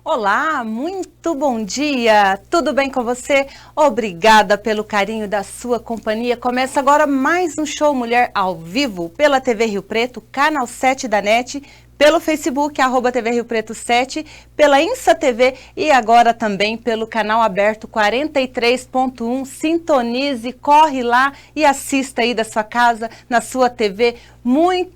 Olá, muito bom dia! Tudo bem com você? Obrigada pelo carinho da sua companhia. Começa agora mais um Show Mulher ao vivo pela TV Rio Preto, canal 7 da NET, pelo Facebook, @TV Rio Preto 7, pela Insa TV e agora também pelo canal aberto 43.1. Sintonize, corre lá e assista aí da sua casa, na sua TV.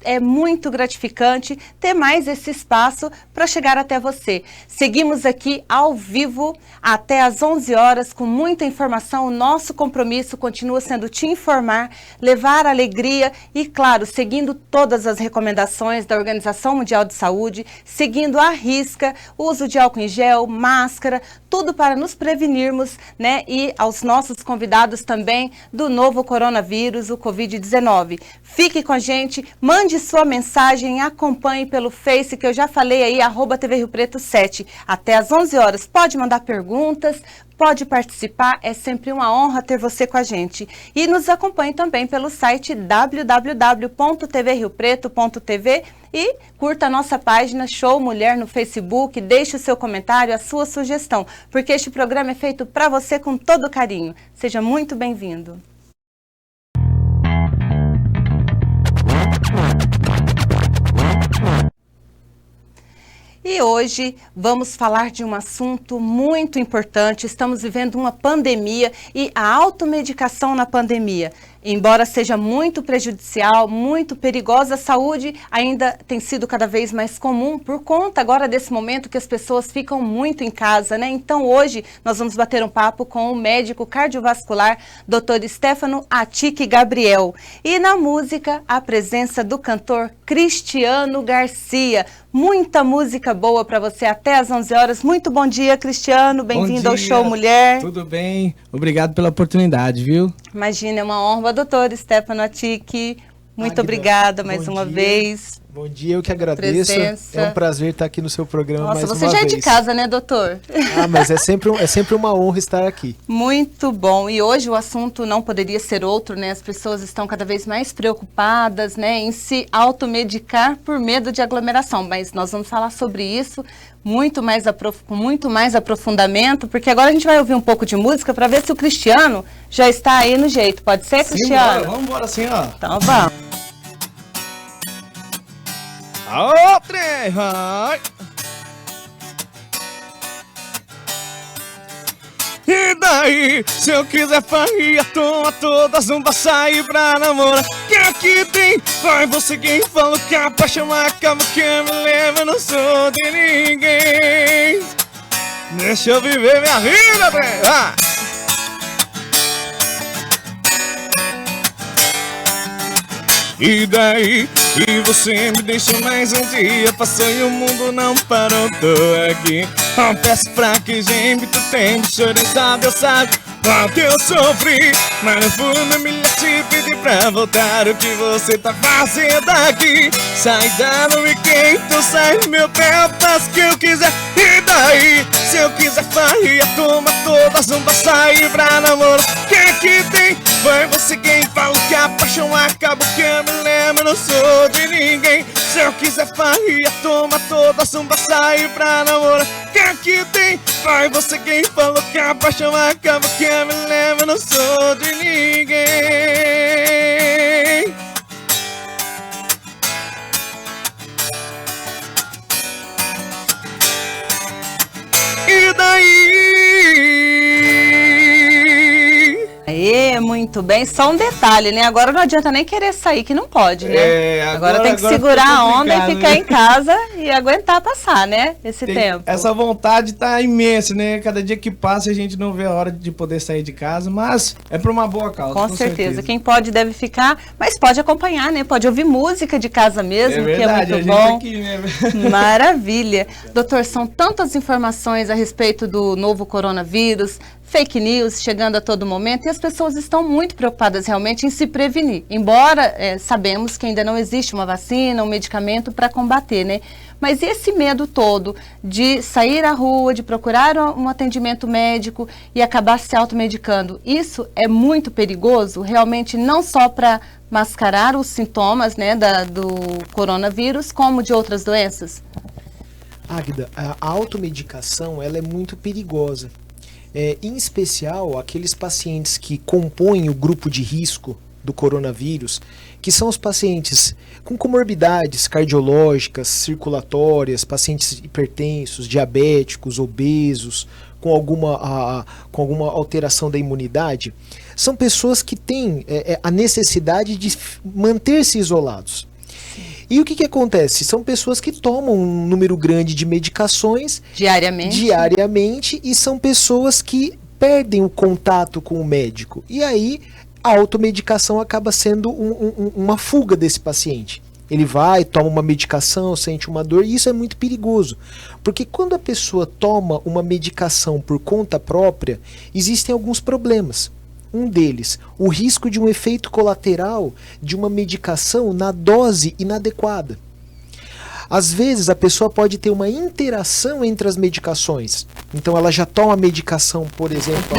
É muito gratificante ter mais esse espaço para chegar até você. Seguimos aqui ao vivo até às 11 horas com muita informação. O nosso compromisso continua sendo te informar, levar alegria e, claro, seguindo todas as recomendações da Organização Mundial de Saúde, seguindo à risca, uso de álcool em gel, máscara, tudo para nos prevenirmos, né? E aos nossos convidados também do novo coronavírus, o Covid-19. Fique com a gente, mande sua mensagem, acompanhe pelo Face, que eu já falei aí, @TV Rio Preto 7, até às 11 horas. Pode mandar perguntas, pode participar, é sempre uma honra ter você com a gente. E nos acompanhe também pelo site www.tvriopreto.tv e curta a nossa página Show Mulher no Facebook, deixe o seu comentário, a sua sugestão, porque este programa é feito para você com todo carinho. Seja muito bem-vindo. E hoje vamos falar de um assunto muito importante. Estamos vivendo uma pandemia e a automedicação na pandemia. Embora seja muito prejudicial, muito perigosa, a saúde ainda tem sido cada vez mais comum por conta agora desse momento que as pessoas ficam muito em casa, né? Então hoje nós vamos bater um papo com o médico cardiovascular, Dr. Stefano Attic Gabriel. E na música, a presença do cantor Cristiano Garcia. Muita música boa para você até às 11 horas. Muito bom dia, Cristiano. Bem-vindo ao Show Mulher. Tudo bem? Obrigado pela oportunidade, viu? Imagina, é uma honra. Doutor Stefano Attic, muito obrigada mais uma vez. Bom dia, eu que agradeço. Presença. É um prazer estar aqui no seu programa mais uma vez. Nossa, você já é de casa, né, doutor? Ah, mas é sempre uma honra estar aqui. Muito bom. E hoje o assunto não poderia ser outro, né? As pessoas estão cada vez mais preocupadas, né, em se automedicar por medo de aglomeração. Mas nós vamos falar sobre isso com muito mais aprofundamento, porque agora a gente vai ouvir um pouco de música para ver se o Cristiano já está aí no jeito. Pode ser, Cristiano? Vamos embora sim, ó. Então vamos. Aô, trem, vai! E daí, se eu quiser faria, toma todas, não vai sair pra namorar. Que aqui tem, vai você quem falou que a paixão acaba, que me leva, eu não sou de ninguém. Deixa eu viver minha vida, trem, vai! E daí, e você me deixa mais um dia. Passou e o mundo não parou, tô aqui. Não peço pra que gente tu tem. Chorei, sabe, eu sabe quanto eu sofri. Mas no fundo me te pedi pra voltar. O que você tá fazendo aqui? Sai da e quem tu sai do meu pé, eu faço o que eu quiser. E daí, se eu quiser faria, toma todas, não vai sair pra namoro. Que tem? Foi você quem falou que a paixão acaba, que eu me lembro, eu não sou de ninguém. Se eu quiser faria, toma todas, não vai sair pra namorar. Que tem? Foi você quem falou que a paixão acaba, que eu me lembro, eu não sou de ninguém. E daí? Muito bem, só um detalhe, né? Agora não adianta nem querer sair, que não pode, né? Agora tem que segurar a onda e ficar em casa e aguentar passar, né? Esse tempo. Essa vontade tá imensa, né? Cada dia que passa a gente não vê a hora de poder sair de casa, mas é por uma boa causa. Com certeza. Quem pode deve ficar, mas pode acompanhar, né? Pode ouvir música de casa mesmo, verdade, que é muito bom. Aqui, né? Maravilha. Doutor, são tantas informações a respeito do novo coronavírus, fake news chegando a todo momento, e as pessoas estão muito preocupadas realmente em se prevenir. Embora sabemos que ainda não existe uma vacina, um medicamento para combater, né? Mas esse medo todo de sair à rua, de procurar um atendimento médico e acabar se automedicando, isso é muito perigoso, realmente não só para mascarar os sintomas, né, do coronavírus, como de outras doenças? Águida, a automedicação ela é muito perigosa. Em especial, aqueles pacientes que compõem o grupo de risco do coronavírus, que são os pacientes com comorbidades cardiológicas, circulatórias, pacientes hipertensos, diabéticos, obesos, com alguma alteração da imunidade, são pessoas que têm a necessidade de manter-se isolados. E o que acontece? São pessoas que tomam um número grande de medicações diariamente e são pessoas que perdem o contato com o médico. E aí a automedicação acaba sendo uma fuga desse paciente. Ele vai, toma uma medicação, sente uma dor, e isso é muito perigoso. Porque quando a pessoa toma uma medicação por conta própria, existem alguns problemas. Um deles, o risco de um efeito colateral de uma medicação na dose inadequada. Às vezes a pessoa pode ter uma interação entre as medicações. Então ela já toma a medicação, por exemplo,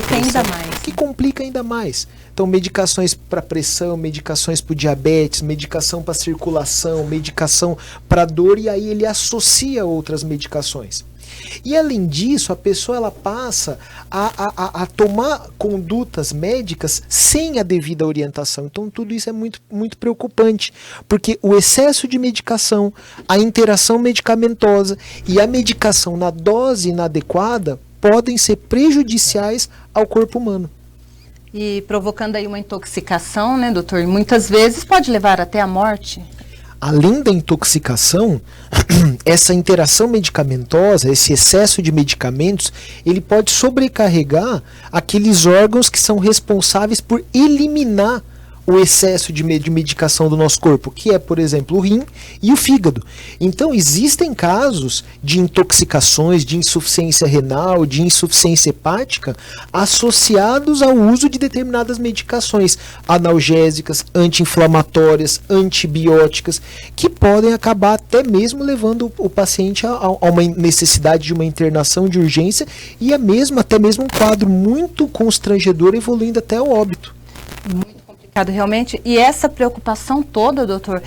que complica ainda mais. Então medicações para pressão, medicações para diabetes, medicação para circulação, medicação para dor, e aí ele associa outras medicações. E além disso, a pessoa ela passa a tomar condutas médicas sem a devida orientação. Então tudo isso é muito, muito preocupante, porque o excesso de medicação, a interação medicamentosa e a medicação na dose inadequada podem ser prejudiciais ao corpo humano. E provocando aí uma intoxicação, né, doutor? Muitas vezes pode levar até a morte. Além da intoxicação, essa interação medicamentosa, esse excesso de medicamentos, ele pode sobrecarregar aqueles órgãos que são responsáveis por eliminar o excesso de medicação do nosso corpo, que é, por exemplo, o rim e o fígado. Então, existem casos de intoxicações, de insuficiência renal, de insuficiência hepática, associados ao uso de determinadas medicações analgésicas, anti-inflamatórias, antibióticas, que podem acabar até mesmo levando o paciente a uma necessidade de uma internação de urgência e até mesmo um quadro muito constrangedor, evoluindo até o óbito. Realmente, e essa preocupação toda, doutor,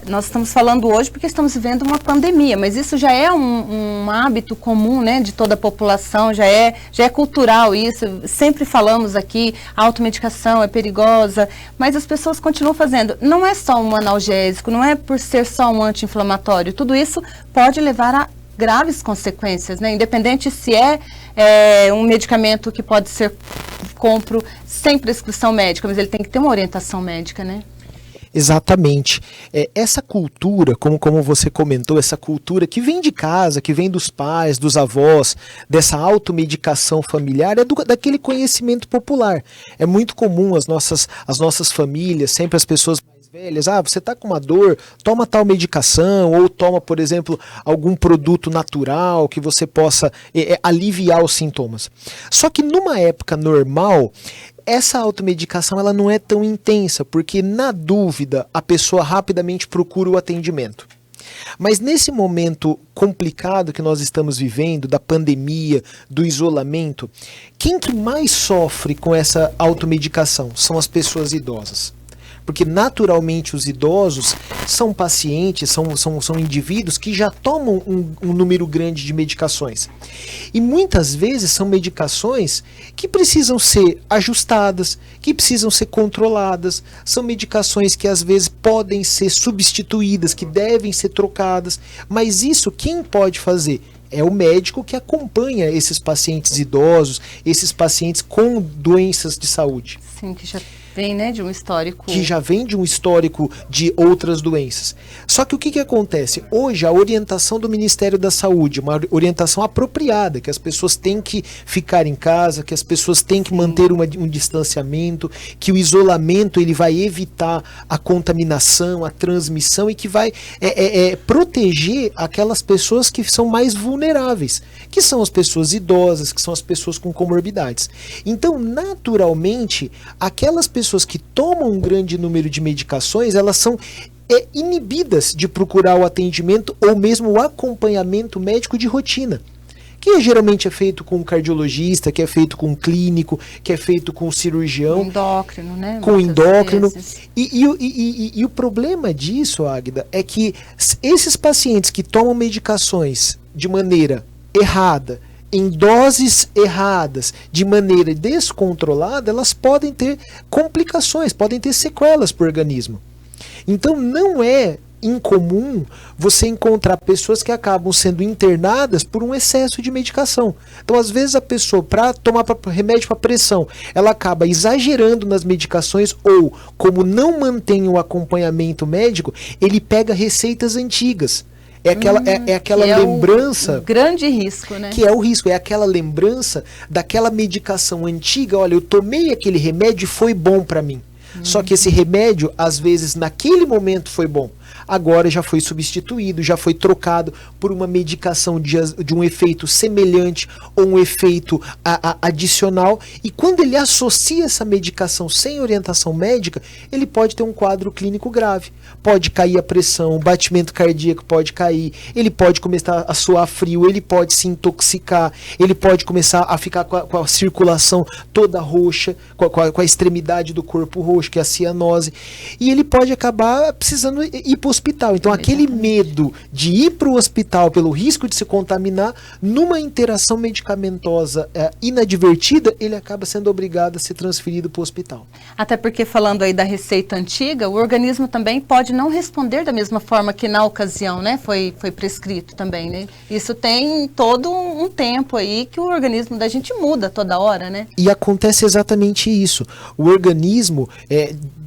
nós estamos falando hoje porque estamos vivendo uma pandemia, mas isso já é um hábito comum, né, de toda a população, já é cultural isso, sempre falamos aqui, a automedicação é perigosa, mas as pessoas continuam fazendo. Não é só um analgésico, não é por ser só um anti-inflamatório, tudo isso pode levar a graves consequências, né, independente se é um medicamento que pode ser compro sem prescrição médica, mas ele tem que ter uma orientação médica, né? Exatamente. Essa cultura, como você comentou, essa cultura que vem de casa, que vem dos pais, dos avós, dessa automedicação familiar, daquele conhecimento popular. É muito comum as nossas famílias, sempre as pessoas mais velhas, você está com uma dor, toma tal medicação, ou toma, por exemplo, algum produto natural que você possa aliviar os sintomas. Só que numa época normal, essa automedicação ela não é tão intensa, porque na dúvida a pessoa rapidamente procura o atendimento. Mas nesse momento complicado que nós estamos vivendo, da pandemia, do isolamento, quem que mais sofre com essa automedicação são as pessoas idosas. Porque naturalmente os idosos são pacientes, são indivíduos que já tomam um número grande de medicações. E muitas vezes são medicações que precisam ser ajustadas, que precisam ser controladas, são medicações que às vezes podem ser substituídas, que devem ser trocadas, mas isso quem pode fazer? É o médico que acompanha esses pacientes idosos, esses pacientes com doenças de saúde. Sim, que já vem, né, de um histórico. Que já vem de um histórico de outras doenças. Só que o que acontece? Hoje a orientação do Ministério da Saúde, uma orientação apropriada, que as pessoas têm que ficar em casa, que as pessoas têm que manter um distanciamento, que o isolamento ele vai evitar a contaminação, a transmissão e que vai proteger aquelas pessoas que são mais vulneráveis, que são as pessoas idosas, que são as pessoas com comorbidades. Então, naturalmente, aquelas pessoas que tomam um grande número de medicações, elas são inibidas de procurar o atendimento ou mesmo o acompanhamento médico de rotina, que geralmente é feito com um cardiologista, que é feito com um clínico, que é feito com um cirurgião. Endócrino, né? Com endócrino. Vezes. E o problema disso, Águida, é que esses pacientes que tomam medicações de maneira errada, em doses erradas, de maneira descontrolada, elas podem ter complicações, podem ter sequelas para o organismo. Então não é incomum você encontrar pessoas que acabam sendo internadas por um excesso de medicação. Então, às vezes, a pessoa, para tomar remédio para pressão, ela acaba exagerando nas medicações ou, como não mantém o acompanhamento médico, ele pega receitas antigas. É aquela lembrança. O grande risco, né? Que é o risco, é aquela lembrança daquela medicação antiga. Olha, eu tomei aquele remédio e foi bom para mim. Só que esse remédio, às vezes, naquele momento foi bom. Agora já foi substituído, já foi trocado por uma medicação de um efeito semelhante ou um efeito adicional. E quando ele associa essa medicação sem orientação médica, ele pode ter um quadro clínico grave. Pode cair a pressão, o batimento cardíaco pode cair, ele pode começar a suar frio, ele pode se intoxicar, ele pode começar a ficar com a circulação toda roxa, com a extremidade do corpo roxo, que é a cianose. E ele pode acabar precisando ir para o hospital. Então, aquele medo de ir para o hospital pelo risco de se contaminar, numa interação medicamentosa inadvertida, ele acaba sendo obrigado a ser transferido para o hospital. Até porque, falando aí da receita antiga, o organismo também pode não responder da mesma forma que na ocasião, né, foi prescrito também, né? Isso tem todo um tempo aí que o organismo da gente muda toda hora, né? E acontece exatamente isso. O organismo,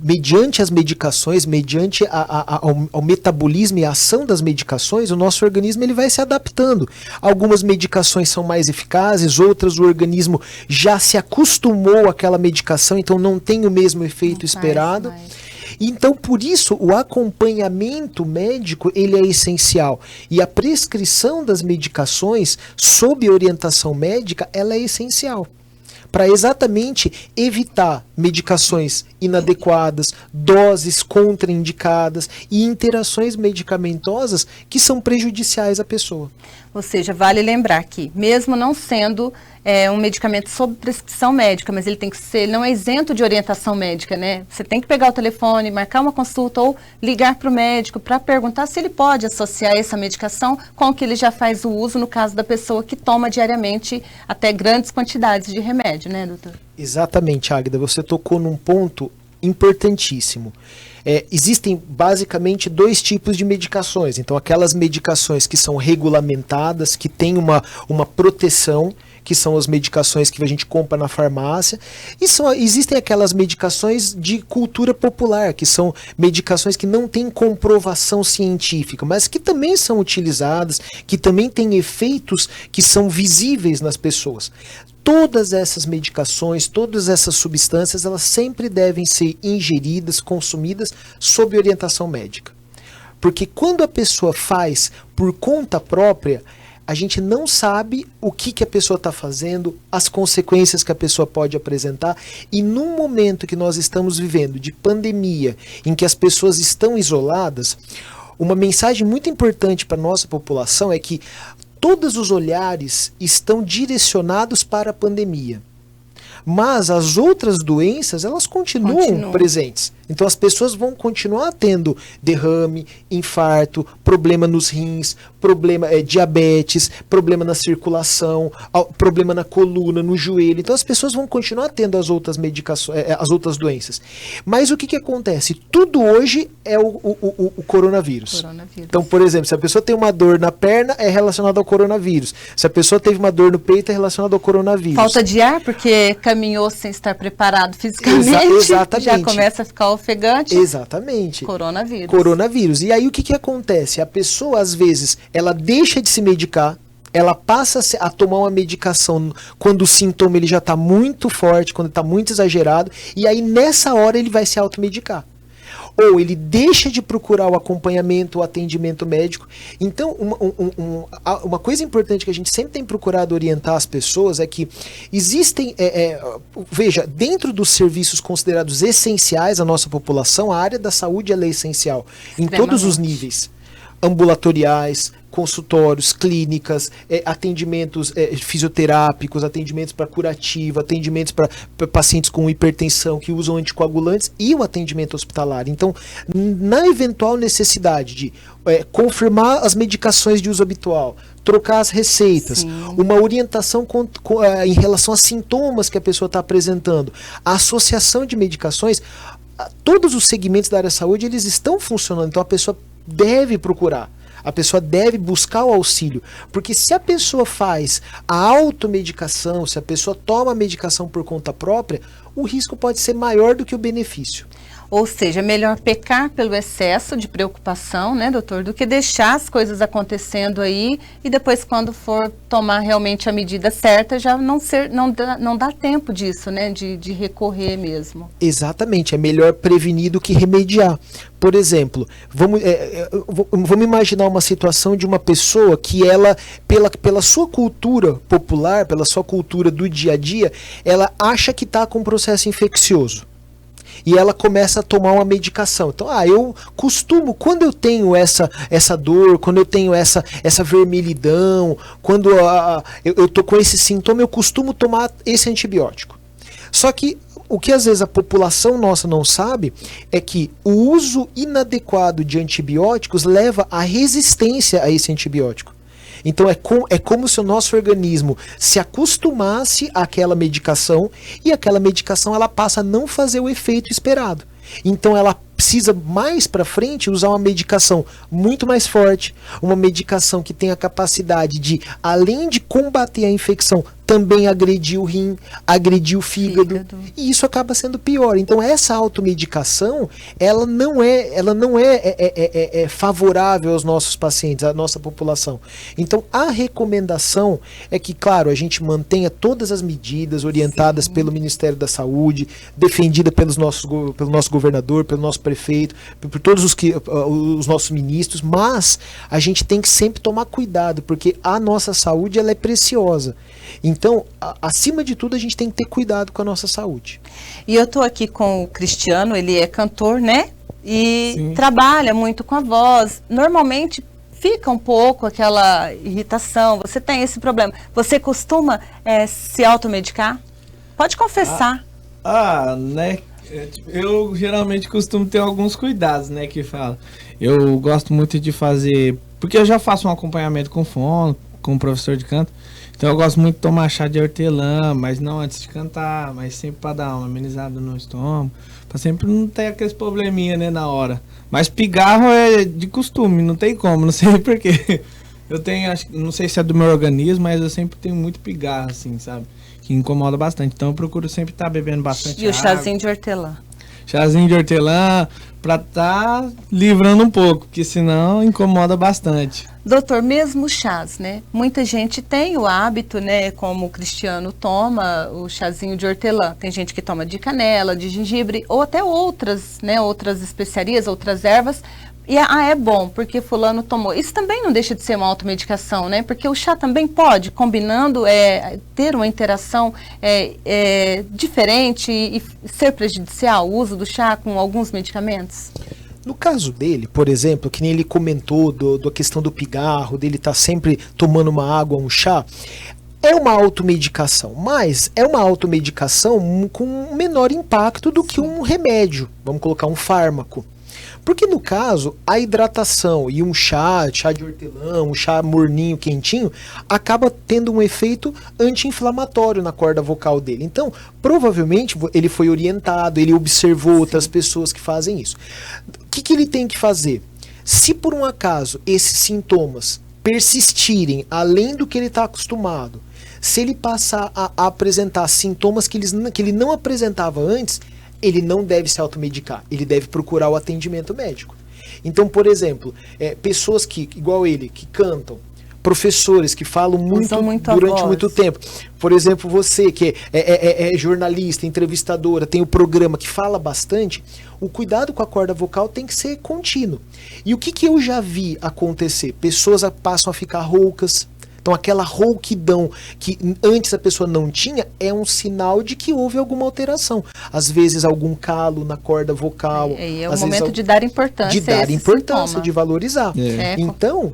mediante as medicações, mediante ao metabolismo e a ação das medicações, o nosso organismo ele vai se adaptando. Algumas medicações são mais eficazes, outras o organismo já se acostumou àquela medicação, então não tem o mesmo efeito esperado. Então, por isso, o acompanhamento médico ele é essencial. E a prescrição das medicações, sob orientação médica, ela é essencial. Para exatamente evitar medicações inadequadas, doses contraindicadas e interações medicamentosas que são prejudiciais à pessoa. Ou seja, vale lembrar que, mesmo não sendo um medicamento sob prescrição médica, mas ele tem que ser, não é isento de orientação médica, né? Você tem que pegar o telefone, marcar uma consulta ou ligar para o médico para perguntar se ele pode associar essa medicação com o que ele já faz o uso no caso da pessoa que toma diariamente até grandes quantidades de remédio, né, doutor? Exatamente, Águida. Você tocou num ponto importantíssimo. Existem basicamente dois tipos de medicações. Então, aquelas medicações que são regulamentadas, que têm uma proteção, que são as medicações que a gente compra na farmácia, e existem aquelas medicações de cultura popular, que são medicações que não têm comprovação científica, mas que também são utilizadas, que também têm efeitos que são visíveis nas pessoas. Todas essas medicações, todas essas substâncias, elas sempre devem ser ingeridas, consumidas sob orientação médica. Porque quando a pessoa faz por conta própria, a gente não sabe o que a pessoa está fazendo, as consequências que a pessoa pode apresentar. E num momento que nós estamos vivendo de pandemia, em que as pessoas estão isoladas, uma mensagem muito importante para a nossa população é que todos os olhares estão direcionados para a pandemia. Mas as outras doenças, elas continuam presentes. Então as pessoas vão continuar tendo derrame, infarto, problema nos rins, diabetes, problema na circulação, problema na coluna, no joelho. Então as pessoas vão continuar tendo as outras medicações, as outras doenças. Mas o que acontece? Tudo hoje é o coronavírus. Então, por exemplo, se a pessoa tem uma dor na perna, é relacionado ao coronavírus. Se a pessoa teve uma dor no peito, é relacionado ao coronavírus. Falta de ar, porque caminhou sem estar preparado fisicamente. Exatamente. Já começa a ficar ofegante. Exatamente. Coronavírus. E aí o que acontece? A pessoa, às vezes, ela deixa de se medicar, ela passa a tomar uma medicação quando o sintoma ele já está muito forte, quando está muito exagerado, e aí nessa hora ele vai se automedicar. Ou ele deixa de procurar o acompanhamento, o atendimento médico. Então, uma coisa importante que a gente sempre tem procurado orientar as pessoas é que existem, veja, dentro dos serviços considerados essenciais à nossa população, a área da saúde ela é essencial, em todos os níveis. ambulatoriais, consultórios, clínicas, atendimentos fisioterápicos, atendimentos para curativo, atendimentos para pacientes com hipertensão que usam anticoagulantes e o atendimento hospitalar. Então, na eventual necessidade de confirmar as medicações de uso habitual, trocar as receitas, sim, uma orientação em relação a sintomas que a pessoa está apresentando, a associação de medicações, todos os segmentos da área da saúde, eles estão funcionando, então a pessoa deve procurar. A pessoa deve buscar o auxílio, porque se a pessoa faz a automedicação, se a pessoa toma a medicação por conta própria, o risco pode ser maior do que o benefício. Ou seja, é melhor pecar pelo excesso de preocupação, né, doutor, do que deixar as coisas acontecendo aí e depois, quando for tomar realmente a medida certa, já não dá tempo disso, né, de recorrer mesmo. Exatamente, é melhor prevenir do que remediar. Por exemplo, vamos imaginar uma situação de uma pessoa que ela, pela sua cultura popular, pela sua cultura do dia a dia, ela acha que está com um processo infeccioso. E ela começa a tomar uma medicação. Então, eu costumo, quando eu tenho essa dor, quando eu tenho essa vermelhidão, quando eu tô com esse sintoma, eu costumo tomar esse antibiótico. Só que o que às vezes a população nossa não sabe é que o uso inadequado de antibióticos leva à resistência a esse antibiótico. Então é como se o nosso organismo se acostumasse àquela medicação e aquela medicação ela passa a não fazer o efeito esperado. Então ela precisa mais para frente usar uma medicação muito mais forte, uma medicação que tem a capacidade de, além de combater a infecção, também agredir o rim, agredir o fígado. E isso acaba sendo pior. Então essa automedicação, ela não é favorável aos nossos pacientes, à nossa população. Então a recomendação é que, claro, a gente mantenha todas as medidas orientadas, sim, pelo Ministério da Saúde, defendida pelo nosso governador, pelo nosso prefeito, por todos os nossos ministros, mas a gente tem que sempre tomar cuidado, porque a nossa saúde ela é preciosa. Então, acima de tudo, a gente tem que ter cuidado com a nossa saúde. E eu estou aqui com o Cristiano, ele é cantor, né? E sim, trabalha muito com a voz. Normalmente fica um pouco aquela irritação, você tem esse problema. Você costuma se automedicar? Pode confessar. Né? Eu geralmente costumo ter alguns cuidados, né, que fala. Eu gosto muito de fazer, porque eu já faço um acompanhamento com fono, com um professor de canto. Então eu gosto muito de tomar chá de hortelã, mas não antes de cantar, mas sempre para dar uma amenizada no estômago, para sempre não ter aqueles probleminha, né, na hora. Mas pigarro é de costume, não tem como, não sei porquê. Eu tenho, não sei se é do meu organismo, mas eu sempre tenho muito pigarro, assim, sabe? Que incomoda bastante. Então eu procuro sempre estar bebendo bastante água. E o chazinho de hortelã? Chazinho de hortelã, para estar livrando um pouco, porque senão incomoda bastante. Doutor, mesmo chás, né? Muita gente tem o hábito, né? Como o Cristiano toma o chazinho de hortelã. Tem gente que toma de canela, de gengibre, ou até outras, né? Outras especiarias, outras ervas. E é bom, porque fulano tomou. Isso também não deixa de ser uma automedicação, né? Porque o chá também pode, combinando, ter uma interação diferente e ser prejudicial, o uso do chá com alguns medicamentos? No caso dele, por exemplo, que nem ele comentou da questão do pigarro, dele estar sempre tomando uma água, um chá, é uma automedicação, mas é uma automedicação com menor impacto do que um remédio, vamos colocar um fármaco. Porque no caso, a hidratação e um chá de hortelã, um chá morninho, quentinho, acaba tendo um efeito anti-inflamatório na corda vocal dele. Então, provavelmente, ele foi orientado, ele observou outras pessoas que fazem isso. O que ele tem que fazer? Se por um acaso esses sintomas persistirem além do que ele está acostumado, se ele passar a apresentar sintomas que ele não apresentava antes, ele não deve se automedicar, ele deve procurar o atendimento médico. Então, por exemplo, pessoas igual ele, que cantam, professores que falam muito durante muito tempo. Por exemplo, você que é jornalista, entrevistadora, tem o programa que fala bastante, o cuidado com a corda vocal tem que ser contínuo. E o que eu já vi acontecer? Pessoas passam a ficar roucas. Então aquela rouquidão que antes a pessoa não tinha é um sinal de que houve alguma alteração. Às vezes algum calo na corda vocal. É o momento de dar importância. De dar importância, sintoma. de valorizar. Então,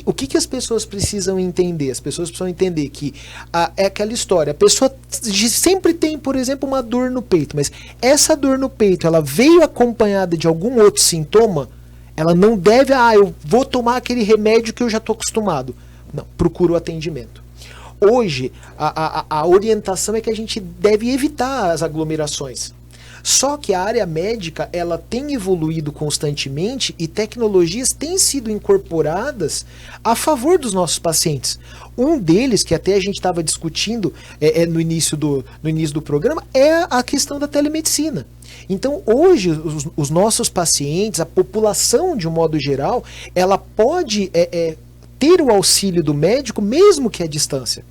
o que as pessoas precisam entender? As pessoas precisam entender que é aquela história. A pessoa sempre tem, por exemplo, uma dor no peito, mas essa dor no peito, ela veio acompanhada de algum outro sintoma, ela não deve, eu vou tomar aquele remédio que eu já estou acostumado. Não, procura o atendimento. Hoje, a orientação é que a gente deve evitar as aglomerações. Só que a área médica, ela tem evoluído constantemente e tecnologias têm sido incorporadas a favor dos nossos pacientes. Um deles, que até a gente estava discutindo no início do programa, é a questão da telemedicina. Então, hoje, os nossos pacientes, a população de um modo geral, ela pode ter o auxílio do médico, mesmo que à distância.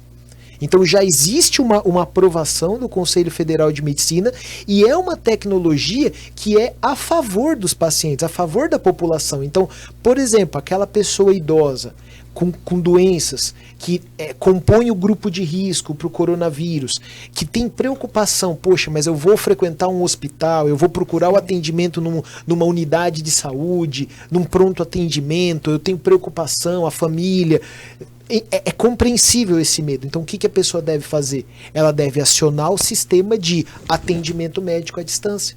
Então já existe uma aprovação do Conselho Federal de Medicina e é uma tecnologia que é a favor dos pacientes, a favor da população. Então, por exemplo, aquela pessoa idosa com doenças que compõem o grupo de risco para o coronavírus, que tem preocupação, poxa, mas eu vou frequentar um hospital, eu vou procurar o atendimento numa unidade de saúde, num pronto atendimento, eu tenho preocupação, a família... É compreensível esse medo. Então, o que a pessoa deve fazer? Ela deve acionar o sistema de atendimento médico à distância.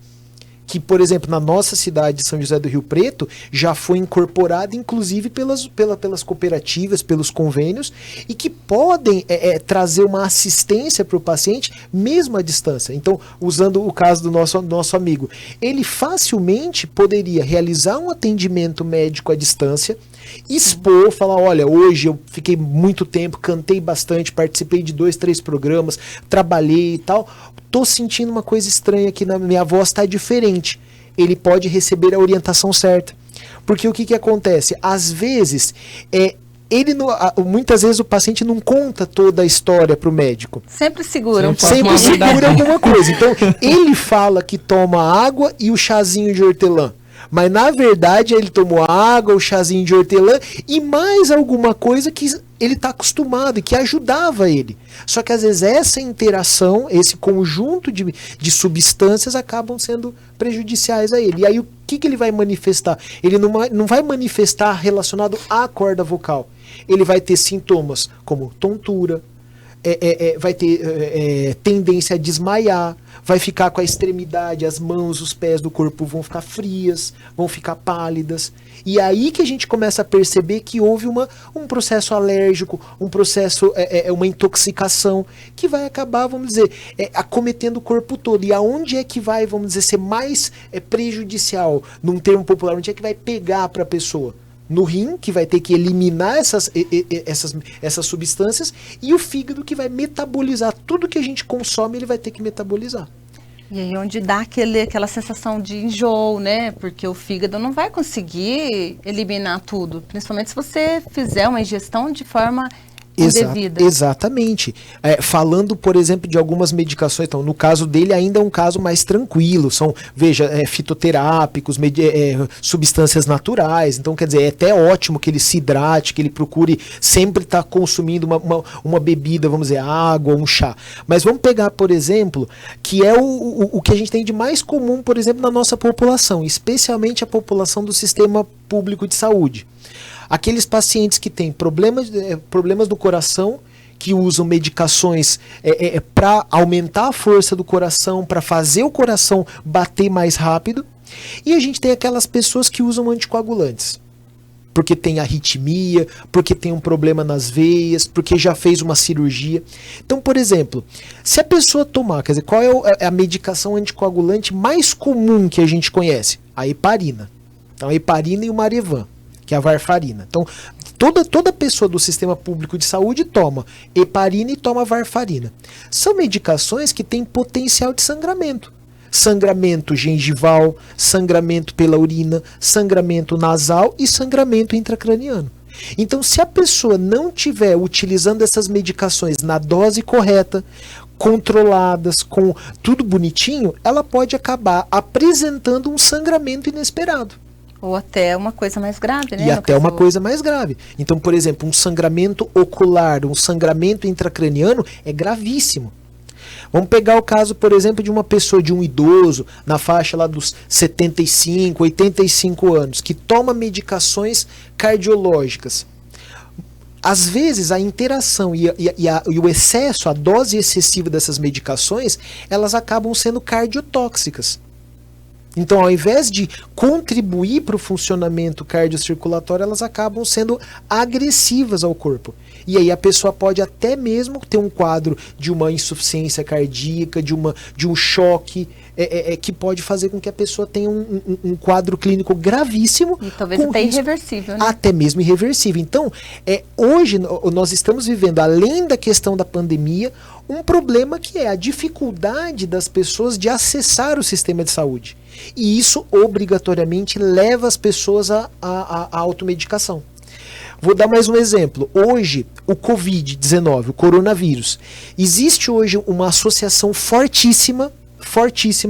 Que, por exemplo, na nossa cidade de São José do Rio Preto, já foi incorporado, inclusive, pelas cooperativas, pelos convênios, e que podem trazer uma assistência para o paciente, mesmo à distância. Então, usando o caso do nosso amigo, ele facilmente poderia realizar um atendimento médico à distância, expor, falar, olha, hoje eu fiquei muito tempo, cantei bastante, participei de 2, 3 programas, trabalhei e tal, tô sentindo uma coisa estranha aqui, na minha voz está diferente. Ele pode receber a orientação certa. Porque o que acontece? Às vezes, muitas vezes o paciente não conta toda a história para o médico. Sempre segura Sempre segura alguma coisa. Então, ele fala que toma água e o chazinho de hortelã. Mas, na verdade, ele tomou água, o chazinho de hortelã e mais alguma coisa que ele está acostumado e que ajudava ele. Só que, às vezes, essa interação, esse conjunto de substâncias acabam sendo prejudiciais a ele. E aí, o que ele vai manifestar? Ele não vai manifestar relacionado à corda vocal. Ele vai ter sintomas como tontura, vai ter tendência a desmaiar, vai ficar com a extremidade, as mãos, os pés do corpo vão ficar frias, vão ficar pálidas. E aí que a gente começa a perceber que houve um processo alérgico, um processo, uma intoxicação, que vai acabar, vamos dizer, acometendo o corpo todo. E aonde é que vai, vamos dizer, ser mais prejudicial, num termo popular, onde é que vai pegar para a pessoa? No rim, que vai ter que eliminar essas substâncias, e o fígado, que vai metabolizar tudo que a gente consome, ele vai ter que metabolizar. E aí onde dá aquela sensação de enjoo, né? Porque o fígado não vai conseguir eliminar tudo, principalmente se você fizer uma ingestão de forma indevida. Exatamente. Falando, por exemplo, de algumas medicações, então, no caso dele ainda é um caso mais tranquilo, são, veja, fitoterápicos, substâncias naturais, então quer dizer, é até ótimo que ele se hidrate, que ele procure sempre estar consumindo uma bebida, vamos dizer, água, um chá. Mas vamos pegar, por exemplo, que é o que a gente tem de mais comum, por exemplo, na nossa população, especialmente a população do sistema público de saúde. Aqueles pacientes que têm problemas do coração, que usam medicações para aumentar a força do coração, para fazer o coração bater mais rápido. E a gente tem aquelas pessoas que usam anticoagulantes, porque tem arritmia, porque tem um problema nas veias, porque já fez uma cirurgia. Então, por exemplo, se a pessoa tomar, quer dizer, qual é a medicação anticoagulante mais comum que a gente conhece? A heparina. Então, a heparina e o Marevan, que é a varfarina. Então, toda pessoa do sistema público de saúde toma heparina e toma varfarina. São medicações que têm potencial de sangramento. Sangramento gengival, sangramento pela urina, sangramento nasal e sangramento intracraniano. Então, se a pessoa não estiver utilizando essas medicações na dose correta, controladas, com tudo bonitinho, ela pode acabar apresentando um sangramento inesperado. Ou até uma coisa mais grave, né? E até uma coisa mais grave. Então, por exemplo, um sangramento ocular, um sangramento intracraniano é gravíssimo. Vamos pegar o caso, por exemplo, de uma pessoa, de um idoso, na faixa lá dos 75, 85 anos, que toma medicações cardiológicas. Às vezes, a interação e o excesso, a dose excessiva dessas medicações, elas acabam sendo cardiotóxicas. Então, ao invés de contribuir para o funcionamento cardiocirculatório, elas acabam sendo agressivas ao corpo. E aí a pessoa pode até mesmo ter um quadro de uma insuficiência cardíaca, de um choque, que pode fazer com que a pessoa tenha um quadro clínico gravíssimo. E talvez até irreversível, né? Até mesmo irreversível. Então, hoje nós estamos vivendo, além da questão da pandemia, um problema que é a dificuldade das pessoas de acessar o sistema de saúde. E isso, obrigatoriamente, leva as pessoas à automedicação. Vou dar mais um exemplo. Hoje, o Covid-19, o coronavírus, existe hoje uma associação fortíssima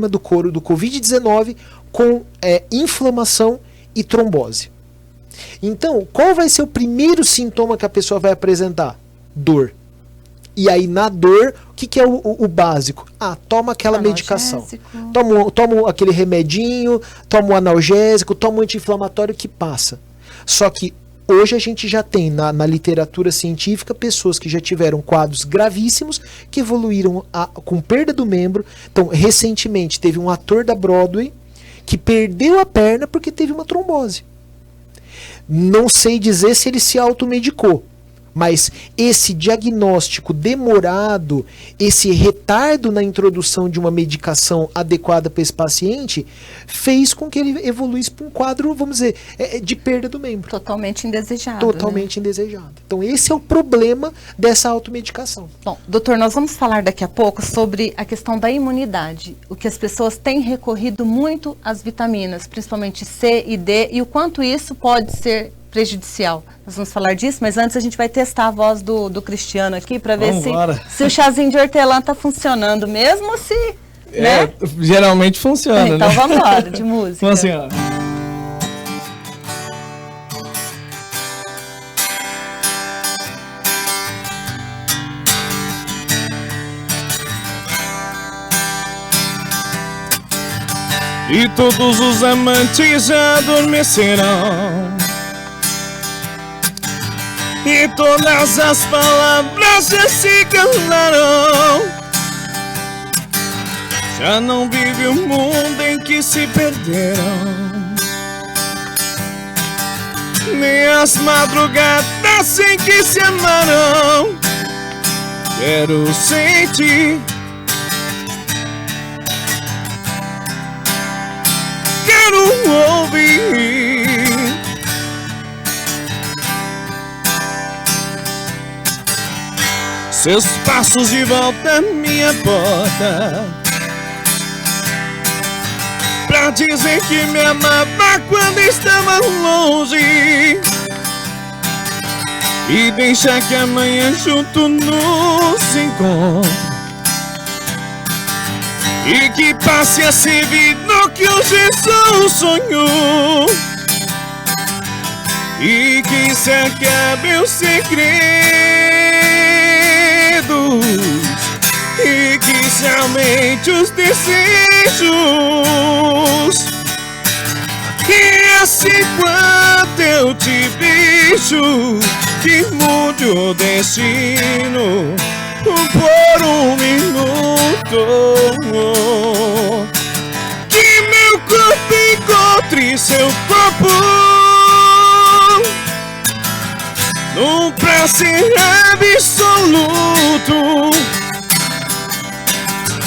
do Covid-19 com inflamação e trombose. Então, qual vai ser o primeiro sintoma que a pessoa vai apresentar? Dor. E aí, na dor, o que é o básico? Toma aquela medicação. Toma aquele remedinho, toma o analgésico, toma o anti-inflamatório que passa. Só que hoje a gente já tem na literatura científica pessoas que já tiveram quadros gravíssimos, que evoluíram com perda do membro. Então, recentemente, teve um ator da Broadway que perdeu a perna porque teve uma trombose. Não sei dizer se ele se automedicou, mas esse diagnóstico demorado, esse retardo na introdução de uma medicação adequada para esse paciente, fez com que ele evoluísse para um quadro, vamos dizer, de perda do membro. Totalmente indesejado. Totalmente indesejado. Então esse é o problema dessa automedicação. Bom, doutor, nós vamos falar daqui a pouco sobre a questão da imunidade. O que as pessoas têm recorrido muito às vitaminas, principalmente C e D, e o quanto isso pode ser prejudicial. Nós vamos falar disso, mas antes a gente vai testar a voz do Cristiano aqui para ver se o chazinho de hortelã tá funcionando mesmo ou se... né? Geralmente funciona, então, né? vamos embora, de música. Vamos assim, ó. E todos os amantes já adormecerão, e todas as palavras já se calarão. Já não vive o mundo em que se perderam, nem as madrugadas em que se amarão. Quero sentir, quero ouvir seus passos de volta à minha porta, pra dizer que me amava quando estava longe, e deixar que amanhã junto nos encontre, e que passe a ser vida que hoje só um sonho, e que se acabe o segredo, e que se aumente os desejos, e assim quando eu te vejo, que mude o destino por um minuto, que meu corpo encontre seu corpo, num prazer absoluto,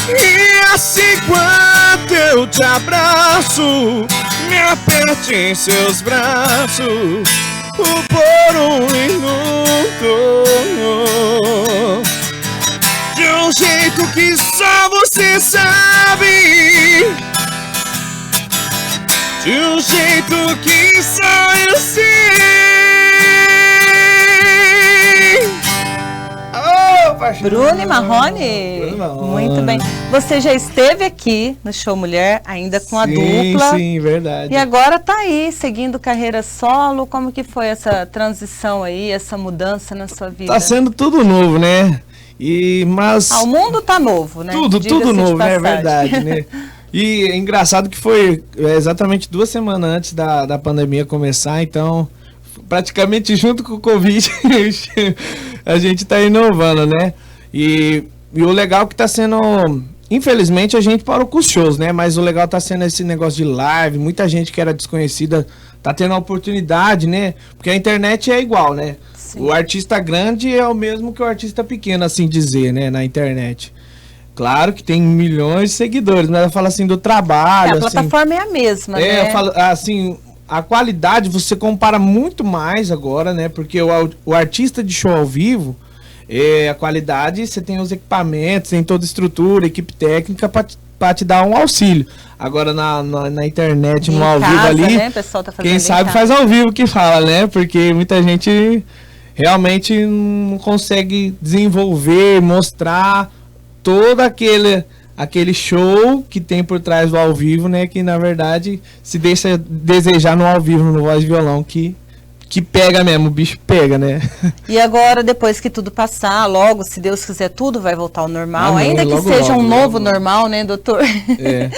e assim quando eu te abraço, me aperte em seus braços por um minuto, de um jeito que só você sabe, de um jeito que só eu sei. Oh! apaixonado. Bruno e Marrone. Bruno e Marrone. Muito bem. Você já esteve aqui no Show Mulher, ainda com a dupla. Sim, verdade. E agora tá aí, seguindo carreira solo. Como que foi essa transição aí, essa mudança na sua vida? Tá sendo tudo novo, né? Mas o mundo tá novo, né? tudo novo, né? É verdade, né? E é engraçado que foi exatamente 2 semanas antes da pandemia começar, então praticamente junto com o Covid a gente tá inovando, né? E o legal que tá sendo, infelizmente a gente parou com os shows, né? Mas o legal tá sendo esse negócio de live, muita gente que era desconhecida tá tendo a oportunidade, né? Porque a internet é igual, né? Sim. O artista grande é o mesmo que o artista pequeno, assim dizer, né? Na internet. Claro que tem milhões de seguidores, mas eu falo assim do trabalho. A plataforma é a mesma, né? Eu falo assim, a qualidade você compara muito mais agora, né? Porque o artista de show ao vivo, a qualidade, você tem os equipamentos, tem toda a estrutura, equipe técnica para te dar um auxílio. Agora na internet, no ao vivo ali, né? O pessoal tá fazendo quem sabe faz ao vivo que fala, né? Porque muita gente realmente não consegue desenvolver, mostrar todo aquele show que tem por trás do ao vivo, né? Que na verdade se deixa desejar no ao vivo, no voz e violão, que pega mesmo, o bicho pega, né? E agora, depois que tudo passar, logo, se Deus quiser, tudo vai voltar ao normal. Amém, ainda que logo, seja logo, um novo logo. normal, né, doutor? É.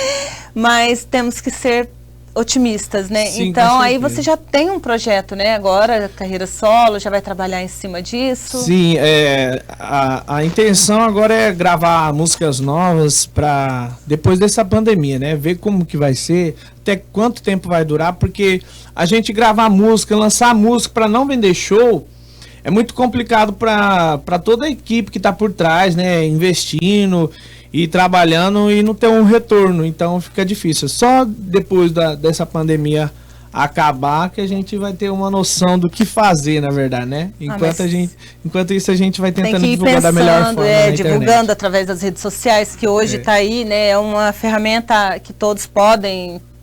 Mas temos que ser otimistas, né? Sim, então, com aí certeza. você já tem um projeto, né? Agora, carreira solo, já vai trabalhar em cima disso? Sim, a intenção agora é gravar músicas novas para depois dessa pandemia, né? Ver como que vai ser, até quanto tempo vai durar, porque a gente gravar música, lançar música para não vender show é muito complicado para toda a equipe que tá por trás, né? Investindo e trabalhando e não ter um retorno, então fica difícil. Só depois dessa pandemia acabar que a gente vai ter uma noção do que fazer, na verdade, né? Enquanto isso a gente vai tentando divulgar da melhor forma na divulgando internet. através das redes sociais, que hoje está aí, né? É uma ferramenta que todos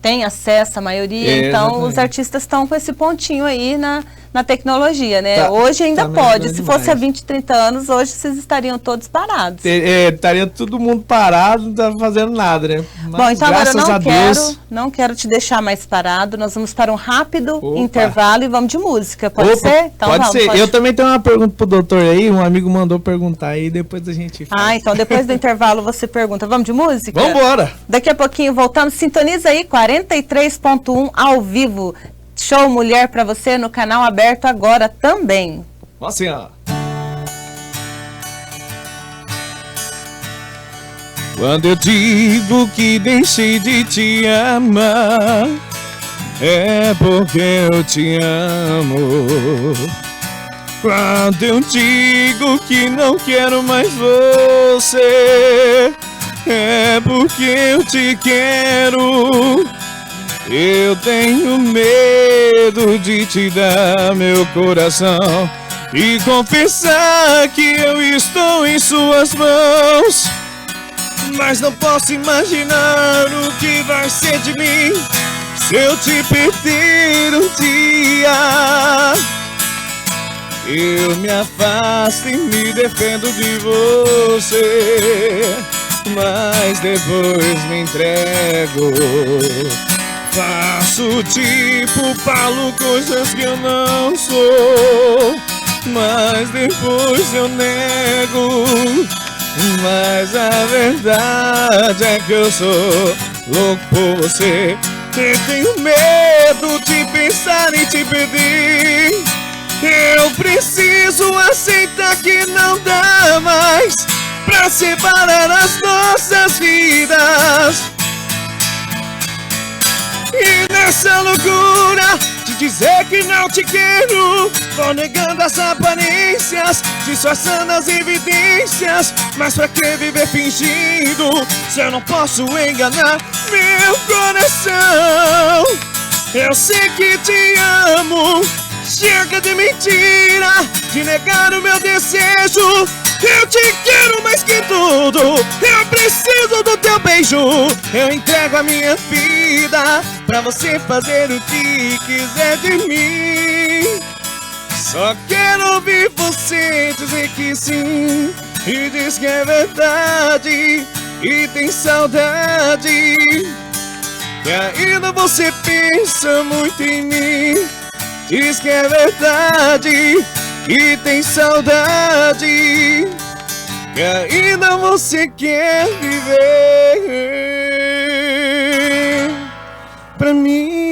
têm acesso, a maioria. Então, exatamente. os artistas estão com esse pontinho aí na tecnologia, né? Tá, hoje ainda tá pode. Se demais. fosse há 20, 30 anos, hoje vocês estariam todos parados. Estaria todo mundo parado, não tá fazendo nada, né? Mas, Bom, então agora graças não quero te deixar mais parado. Nós vamos para um rápido Opa. intervalo e vamos de música. Pode ser? Então, pode vamos, ser. Eu também tenho uma pergunta pro doutor aí, um amigo mandou perguntar aí, depois a gente faz. então depois do intervalo você pergunta. Vamos de música? Vambora! Daqui a pouquinho voltamos. Sintoniza aí, 43.1 ao vivo. Show Mulher pra você no canal aberto agora também. Assim, ó. Quando eu digo que deixei de te amar, é porque eu te amo. Quando eu digo que não quero mais você, é porque eu te quero. Eu tenho medo de te dar meu coração e confessar que eu estou em suas mãos. Mas não posso imaginar o que vai ser de mim se eu te perder um dia. Eu me afasto e me defendo de você, mas depois me entrego. Faço tipo, falo coisas que eu não sou, mas depois eu nego. Mas a verdade é que eu sou louco por você. Eu tenho medo de pensar em te perder. Eu preciso aceitar que não dá mais pra separar as nossas vidas. E nessa loucura de dizer que não te quero, vou negando as aparências, disfarçando as evidências. Mas pra que viver fingindo se eu não posso enganar meu coração? Eu sei que te amo, chega de mentira, de negar o meu desejo. Eu te quero mais que tudo, eu preciso do teu beijo. Eu entrego a minha vida pra você fazer o que quiser de mim. Só quero ouvir você dizer que sim, e diz que é verdade e tem saudade, que ainda você pensa muito em mim. Diz que é verdade e tem saudade, que ainda você quer viver pra mim.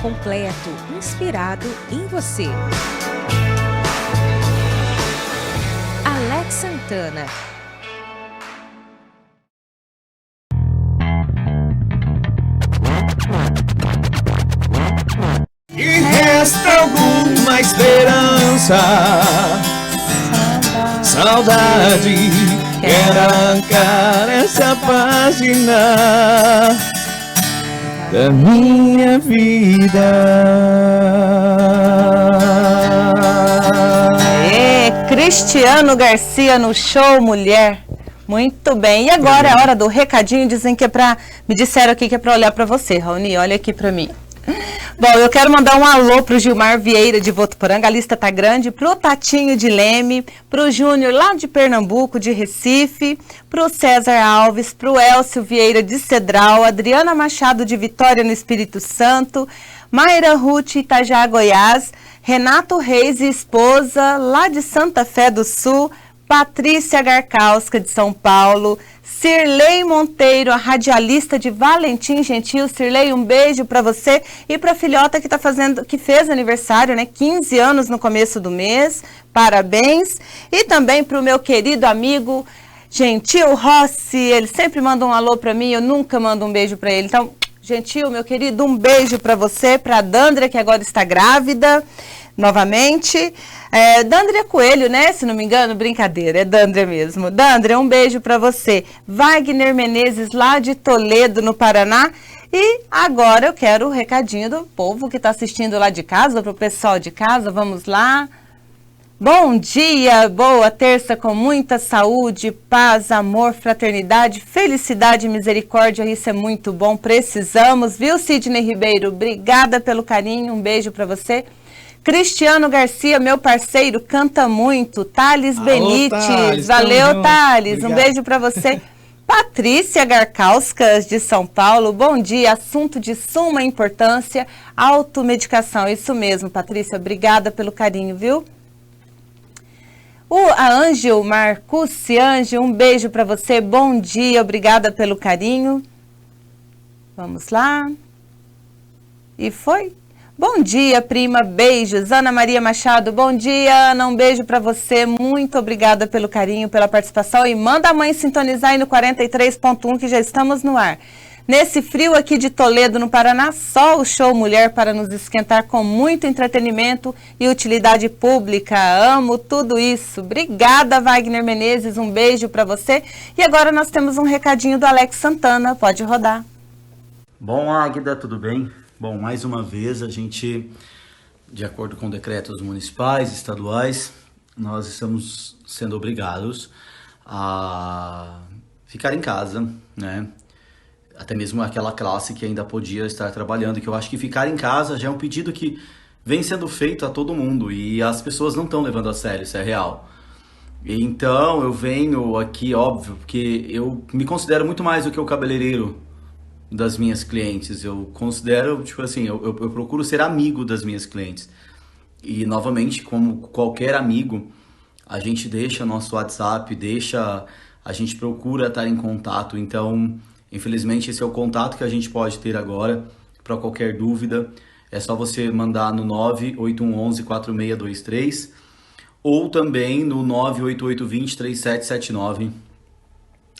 Completo, inspirado em você. Alex Santana. E resta alguma esperança, saudade, quer arrancar essa página da minha vida. Cristiano Garcia no Show Mulher. Muito bem. E agora é a hora do recadinho. Dizem que é pra... Me disseram aqui que é pra olhar pra você, Raoni. Olha aqui pra mim. Bom, eu quero mandar um alô pro Gilmar Vieira de Votuporanga, a lista tá grande, pro Tatinho de Leme, pro Júnior lá de Pernambuco, de Recife, pro César Alves, pro Elcio Vieira de Cedral, Adriana Machado de Vitória no Espírito Santo, Mayra Ruth Itajá, Goiás, Renato Reis e esposa lá de Santa Fé do Sul, Patrícia Garcalska de São Paulo, Cirlei Monteiro, a radialista de Valentim Gentil. Cirlei, um beijo para você e para a filhota que fez aniversário, né? 15 anos no começo do mês. Parabéns. E também para o meu querido amigo Gentil Rossi. Ele sempre manda um alô para mim, eu nunca mando um beijo para ele. Então, Gentil, meu querido, um beijo para você, para a Dandra, que agora está grávida novamente. Dandra Coelho, né? Se não me engano, brincadeira, é Dandra mesmo. Dandra, um beijo para você. Wagner Menezes, lá de Toledo, no Paraná. E agora eu quero o recadinho do povo que está assistindo lá de casa, para o pessoal de casa. Vamos lá. Bom dia, boa terça com muita saúde, paz, amor, fraternidade, felicidade e misericórdia. Isso é muito bom, precisamos, viu, Sidney Ribeiro? Obrigada pelo carinho, um beijo para você. Cristiano Garcia, meu parceiro, canta muito. Thales Benites, Thales, valeu, Thales, obrigado. um beijo para você. Patrícia Garcauskas, de São Paulo, bom dia, assunto de suma importância, automedicação, isso mesmo, Patrícia, obrigada pelo carinho, viu? A Ângel Marcucci, Ângel, um beijo para você, bom dia, obrigada pelo carinho. Vamos lá. E foi. Bom dia, prima, beijos. Ana Maria Machado, bom dia, Ana, um beijo para você, muito obrigada pelo carinho, pela participação e manda a mãe sintonizar aí no 43.1 que já estamos no ar. Nesse frio aqui de Toledo, no Paraná, só o Show Mulher para nos esquentar com muito entretenimento e utilidade pública. Amo tudo isso. Obrigada, Wagner Menezes, um beijo para você. E agora nós temos um recadinho do Alex Santana, pode rodar. Bom, Águida, tudo bem? Bom, mais uma vez a gente, de acordo com decretos municipais, estaduais, nós estamos sendo obrigados a ficar em casa, né? Até mesmo aquela classe que ainda podia estar trabalhando, que eu acho que ficar em casa já é um pedido que vem sendo feito a todo mundo e as pessoas não estão levando a sério, isso é real. Então eu venho aqui, óbvio, porque eu me considero muito mais do que o cabeleireiro das minhas clientes. Eu considero, tipo assim, eu procuro ser amigo das minhas clientes. E novamente, como qualquer amigo, a gente deixa nosso WhatsApp, a gente procura estar em contato. Então, infelizmente, esse é o contato que a gente pode ter agora. Para qualquer dúvida, é só você mandar no 98111-4623 ou também no 98820-3779.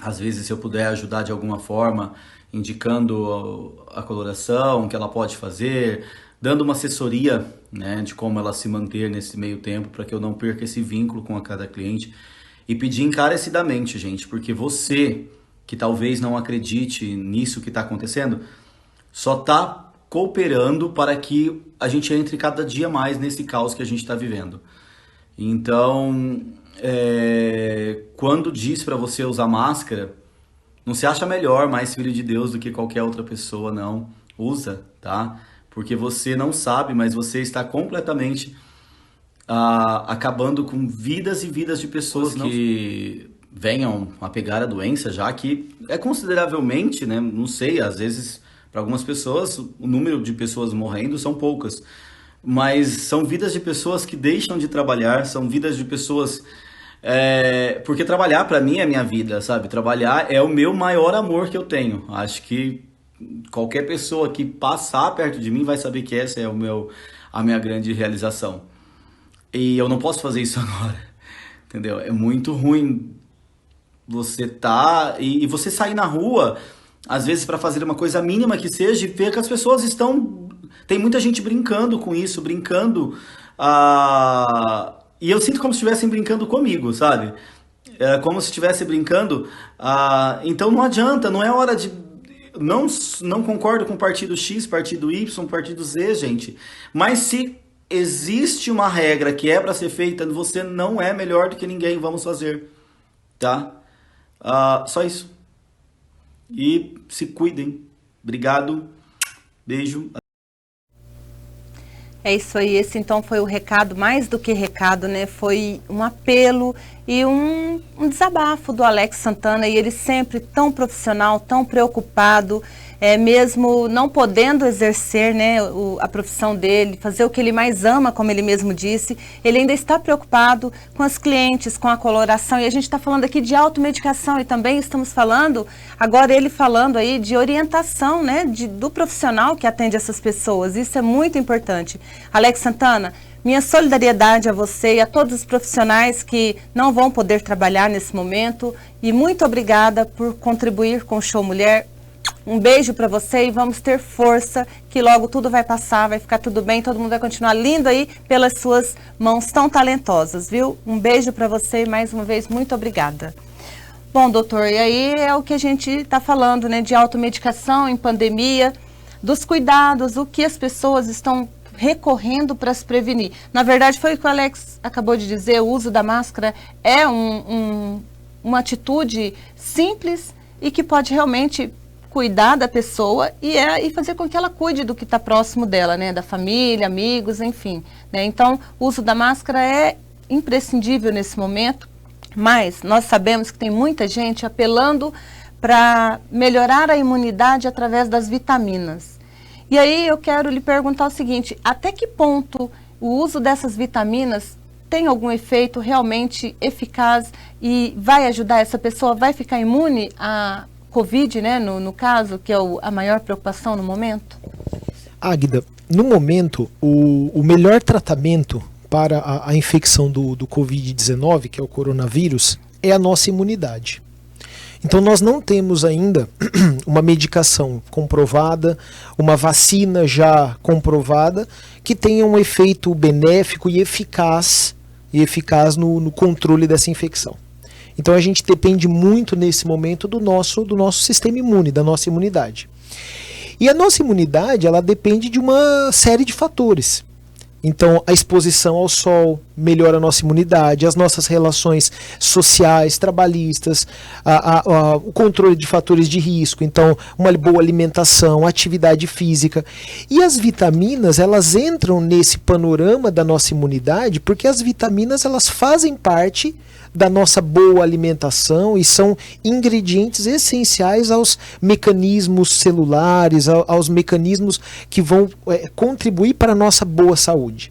Às vezes, se eu puder ajudar de alguma forma, indicando a coloração que ela pode fazer, dando uma assessoria, né, de como ela se manter nesse meio tempo, para que eu não perca esse vínculo com a cada cliente. E pedir encarecidamente, gente, porque você, que talvez não acredite nisso que está acontecendo, só está cooperando para que a gente entre cada dia mais nesse caos que a gente está vivendo. Então, quando diz para você usar máscara, não se acha melhor, mais filho de Deus do que qualquer outra pessoa, não. Usa, tá? Porque você não sabe, mas você está completamente acabando com vidas e vidas de pessoas que venham a pegar a doença, já que é consideravelmente, né? Não sei, às vezes, para algumas pessoas, o número de pessoas morrendo são poucas. Mas são vidas de pessoas que deixam de trabalhar, são vidas de pessoas... porque trabalhar para mim é minha vida, sabe? Trabalhar é o meu maior amor que eu tenho. Acho que qualquer pessoa que passar perto de mim vai saber que essa é a minha grande realização. E eu não posso fazer isso agora, entendeu? É muito ruim você e você sair na rua, às vezes para fazer uma coisa mínima que seja, e ver que as pessoas estão... Tem muita gente brincando com isso, brincando... E eu sinto como se estivessem brincando comigo, sabe? Como se estivesse brincando. Então não adianta, não é hora de... Não concordo com o partido X, partido Y, partido Z, gente. Mas se existe uma regra que é para ser feita, você não é melhor do que ninguém, vamos fazer. Tá? Só isso. E se cuidem. Obrigado. Beijo. É isso aí, esse então foi o recado, mais do que recado, né? Foi um apelo e um desabafo do Alex Santana, e ele sempre tão profissional, tão preocupado, mesmo não podendo exercer, né, a profissão dele, fazer o que ele mais ama, como ele mesmo disse, ele ainda está preocupado com as clientes, com a coloração, e a gente está falando aqui de automedicação, e também estamos falando, agora ele falando aí de orientação, né, do profissional que atende essas pessoas, isso é muito importante. Alex Santana, minha solidariedade a você e a todos os profissionais que não vão poder trabalhar nesse momento, e muito obrigada por contribuir com o Show Mulher. Um beijo para você e vamos ter força, que logo tudo vai passar, vai ficar tudo bem, todo mundo vai continuar lindo aí pelas suas mãos tão talentosas, viu? Um beijo para você e mais uma vez, muito obrigada. Bom, doutor, e aí é o que a gente está falando, né, de automedicação em pandemia, dos cuidados, o que as pessoas estão recorrendo para se prevenir. Na verdade, foi o que o Alex acabou de dizer, o uso da máscara é uma atitude simples e que pode realmente cuidar da pessoa e fazer com que ela cuide do que está próximo dela, né? Da família, amigos, enfim. Né? Então, o uso da máscara é imprescindível nesse momento, mas nós sabemos que tem muita gente apelando para melhorar a imunidade através das vitaminas. E aí eu quero lhe perguntar o seguinte, até que ponto o uso dessas vitaminas tem algum efeito realmente eficaz e vai ajudar essa pessoa, vai ficar imune a Covid, né, no caso, que é a maior preocupação no momento? Águida, no momento, o melhor tratamento para a infecção do Covid-19, que é o coronavírus, é a nossa imunidade. Então nós não temos ainda uma medicação comprovada, uma vacina já comprovada, que tenha um efeito benéfico e eficaz no controle dessa infecção. Então a gente depende muito nesse momento do nosso sistema imune, da nossa imunidade. E a nossa imunidade, ela depende de uma série de fatores. Então a exposição ao sol melhora a nossa imunidade, as nossas relações sociais, trabalhistas, o controle de fatores de risco, então uma boa alimentação, atividade física. E as vitaminas, elas entram nesse panorama da nossa imunidade, porque as vitaminas, elas fazem parte da nossa boa alimentação e são ingredientes essenciais aos mecanismos celulares, aos mecanismos que vão contribuir para a nossa boa saúde.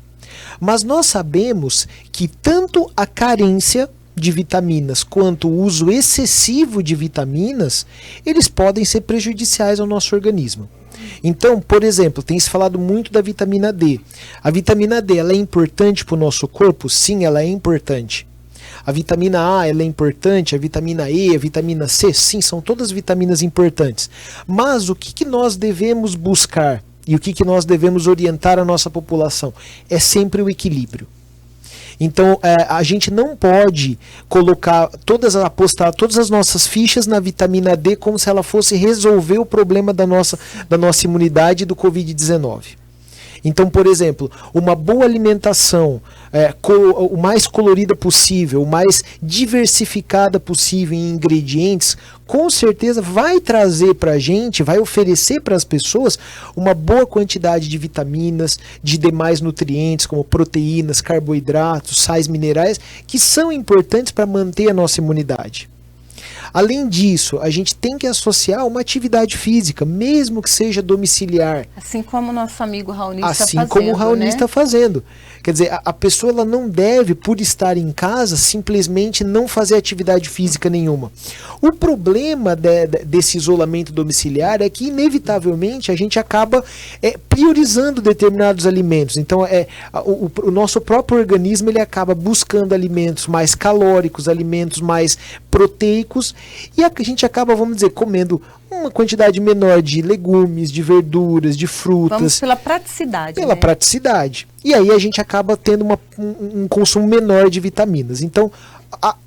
Mas nós sabemos que tanto a carência de vitaminas quanto o uso excessivo de vitaminas, eles podem ser prejudiciais ao nosso organismo. Então, por exemplo, tem se falado muito da vitamina D. A vitamina D, ela é importante para o nosso corpo? Sim, ela é importante. A vitamina A, ela é importante, a vitamina E, a vitamina C, sim, são todas vitaminas importantes. Mas o que nós devemos buscar e o que nós devemos orientar a nossa população? É sempre o equilíbrio. Então, a gente não pode apostar todas as nossas fichas na vitamina D como se ela fosse resolver o problema da nossa imunidade do Covid-19. Então, por exemplo, uma boa alimentação, o mais colorida possível, o mais diversificada possível em ingredientes, com certeza vai trazer para a gente, vai oferecer para as pessoas uma boa quantidade de vitaminas, de demais nutrientes, como proteínas, carboidratos, sais minerais, que são importantes para manter a nossa imunidade. Além disso, a gente tem que associar uma atividade física, mesmo que seja domiciliar. Assim como o nosso amigo Raoni está fazendo. Assim como o Raoni está fazendo. Quer dizer, a pessoa ela não deve, por estar em casa, simplesmente não fazer atividade física nenhuma. O problema desse isolamento domiciliar é que, inevitavelmente, a gente acaba priorizando determinados alimentos. Então, o nosso próprio organismo ele acaba buscando alimentos mais calóricos, alimentos mais proteicos, e a gente acaba, vamos dizer, comendo uma quantidade menor de legumes, de verduras, de frutas. Vamos pela praticidade. Pela praticidade. E aí a gente acaba tendo um consumo menor de vitaminas. Então,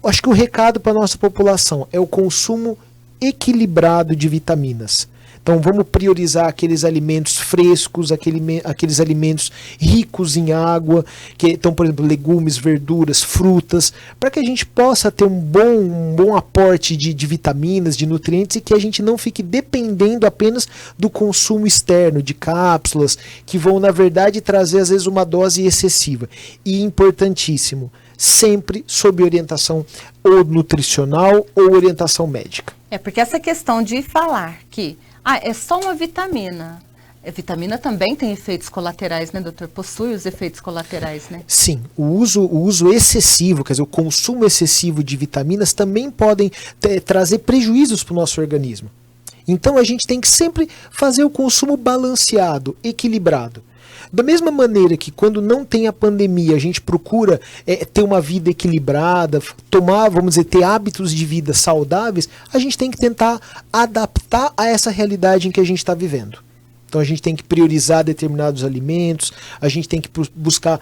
acho que o recado para a nossa população é o consumo equilibrado de vitaminas. Então vamos priorizar aqueles alimentos frescos, aqueles alimentos ricos em água, então, por exemplo, legumes, verduras, frutas, para que a gente possa ter um bom aporte de vitaminas, de nutrientes, e que a gente não fique dependendo apenas do consumo externo, de cápsulas, que vão, na verdade, trazer às vezes uma dose excessiva. E importantíssimo, sempre sob orientação ou nutricional ou orientação médica. Porque essa questão de falar que é só uma vitamina. A vitamina também tem efeitos colaterais, né, doutor? Possui os efeitos colaterais, né? Sim, o uso excessivo, quer dizer, o consumo excessivo de vitaminas também podem trazer prejuízos para o nosso organismo. Então a gente tem que sempre fazer o consumo balanceado, equilibrado. Da mesma maneira que quando não tem a pandemia, a gente procura ter uma vida equilibrada, ter hábitos de vida saudáveis, a gente tem que tentar adaptar a essa realidade em que a gente está vivendo. Então a gente tem que priorizar determinados alimentos, a gente tem que buscar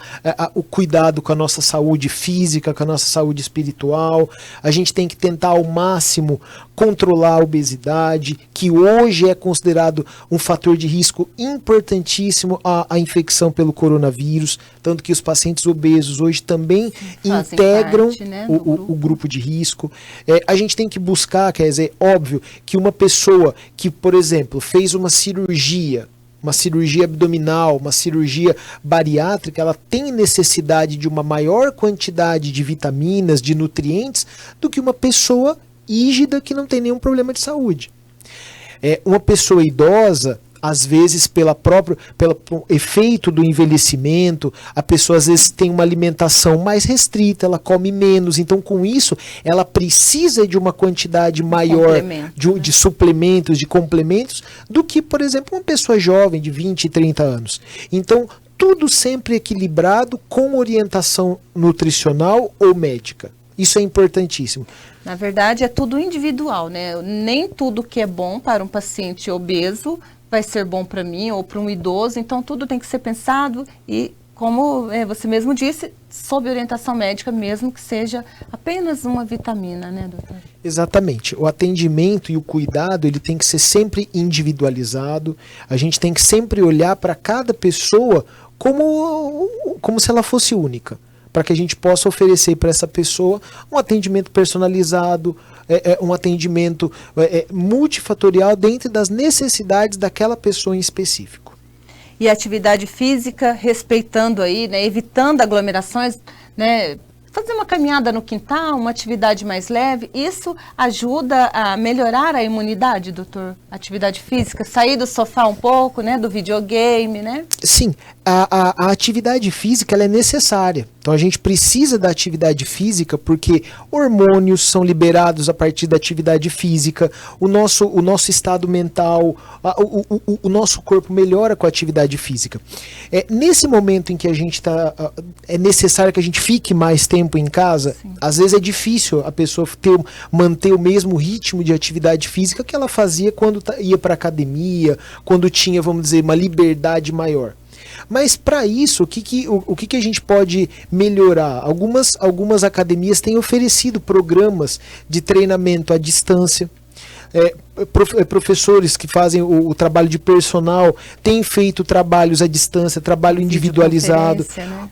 o cuidado com a nossa saúde física, com a nossa saúde espiritual, a gente tem que tentar ao máximo controlar a obesidade, que hoje é considerado um fator de risco importantíssimo à infecção pelo coronavírus, tanto que os pacientes obesos hoje também integram parte, né, o grupo de risco. A gente tem que buscar, quer dizer, óbvio, que uma pessoa que, por exemplo, fez uma cirurgia abdominal, uma cirurgia bariátrica, ela tem necessidade de uma maior quantidade de vitaminas, de nutrientes, do que uma pessoa rígida que não tem nenhum problema de saúde. Uma pessoa idosa, às vezes pelo efeito do envelhecimento, a pessoa às vezes tem uma alimentação mais restrita, ela come menos, então com isso ela precisa de uma quantidade maior de suplementos, de complementos, do que, por exemplo, uma pessoa jovem de 20 e 30 anos. Então, tudo sempre equilibrado com orientação nutricional ou médica. Isso é importantíssimo. Na verdade, é tudo individual, né? Nem tudo que é bom para um paciente obeso vai ser bom para mim ou para um idoso. Então, tudo tem que ser pensado e, como você mesmo disse, sob orientação médica, mesmo que seja apenas uma vitamina, né, doutor? Exatamente. O atendimento e o cuidado, ele tem que ser sempre individualizado. A gente tem que sempre olhar para cada pessoa como se ela fosse única, para que a gente possa oferecer para essa pessoa um atendimento personalizado, um atendimento multifatorial dentro das necessidades daquela pessoa em específico. E a atividade física, respeitando aí, né, evitando aglomerações, né, fazer uma caminhada no quintal, uma atividade mais leve, isso ajuda a melhorar a imunidade, doutor? Atividade física, sair do sofá um pouco, né, do videogame, né? Sim, a atividade física ela é necessária. Então a gente precisa da atividade física porque hormônios são liberados a partir da atividade física, o nosso estado mental, o nosso corpo melhora com a atividade física. Nesse momento em que a gente está, é necessário que a gente fique mais tempo em casa, sim, às vezes é difícil a pessoa manter o mesmo ritmo de atividade física que ela fazia quando ia para academia, quando tinha, vamos dizer, uma liberdade maior. Mas para isso, o que a gente pode melhorar? Algumas academias têm oferecido programas de treinamento à distância. Professores que fazem o trabalho de personal têm feito trabalhos à distância, trabalho individualizado, né?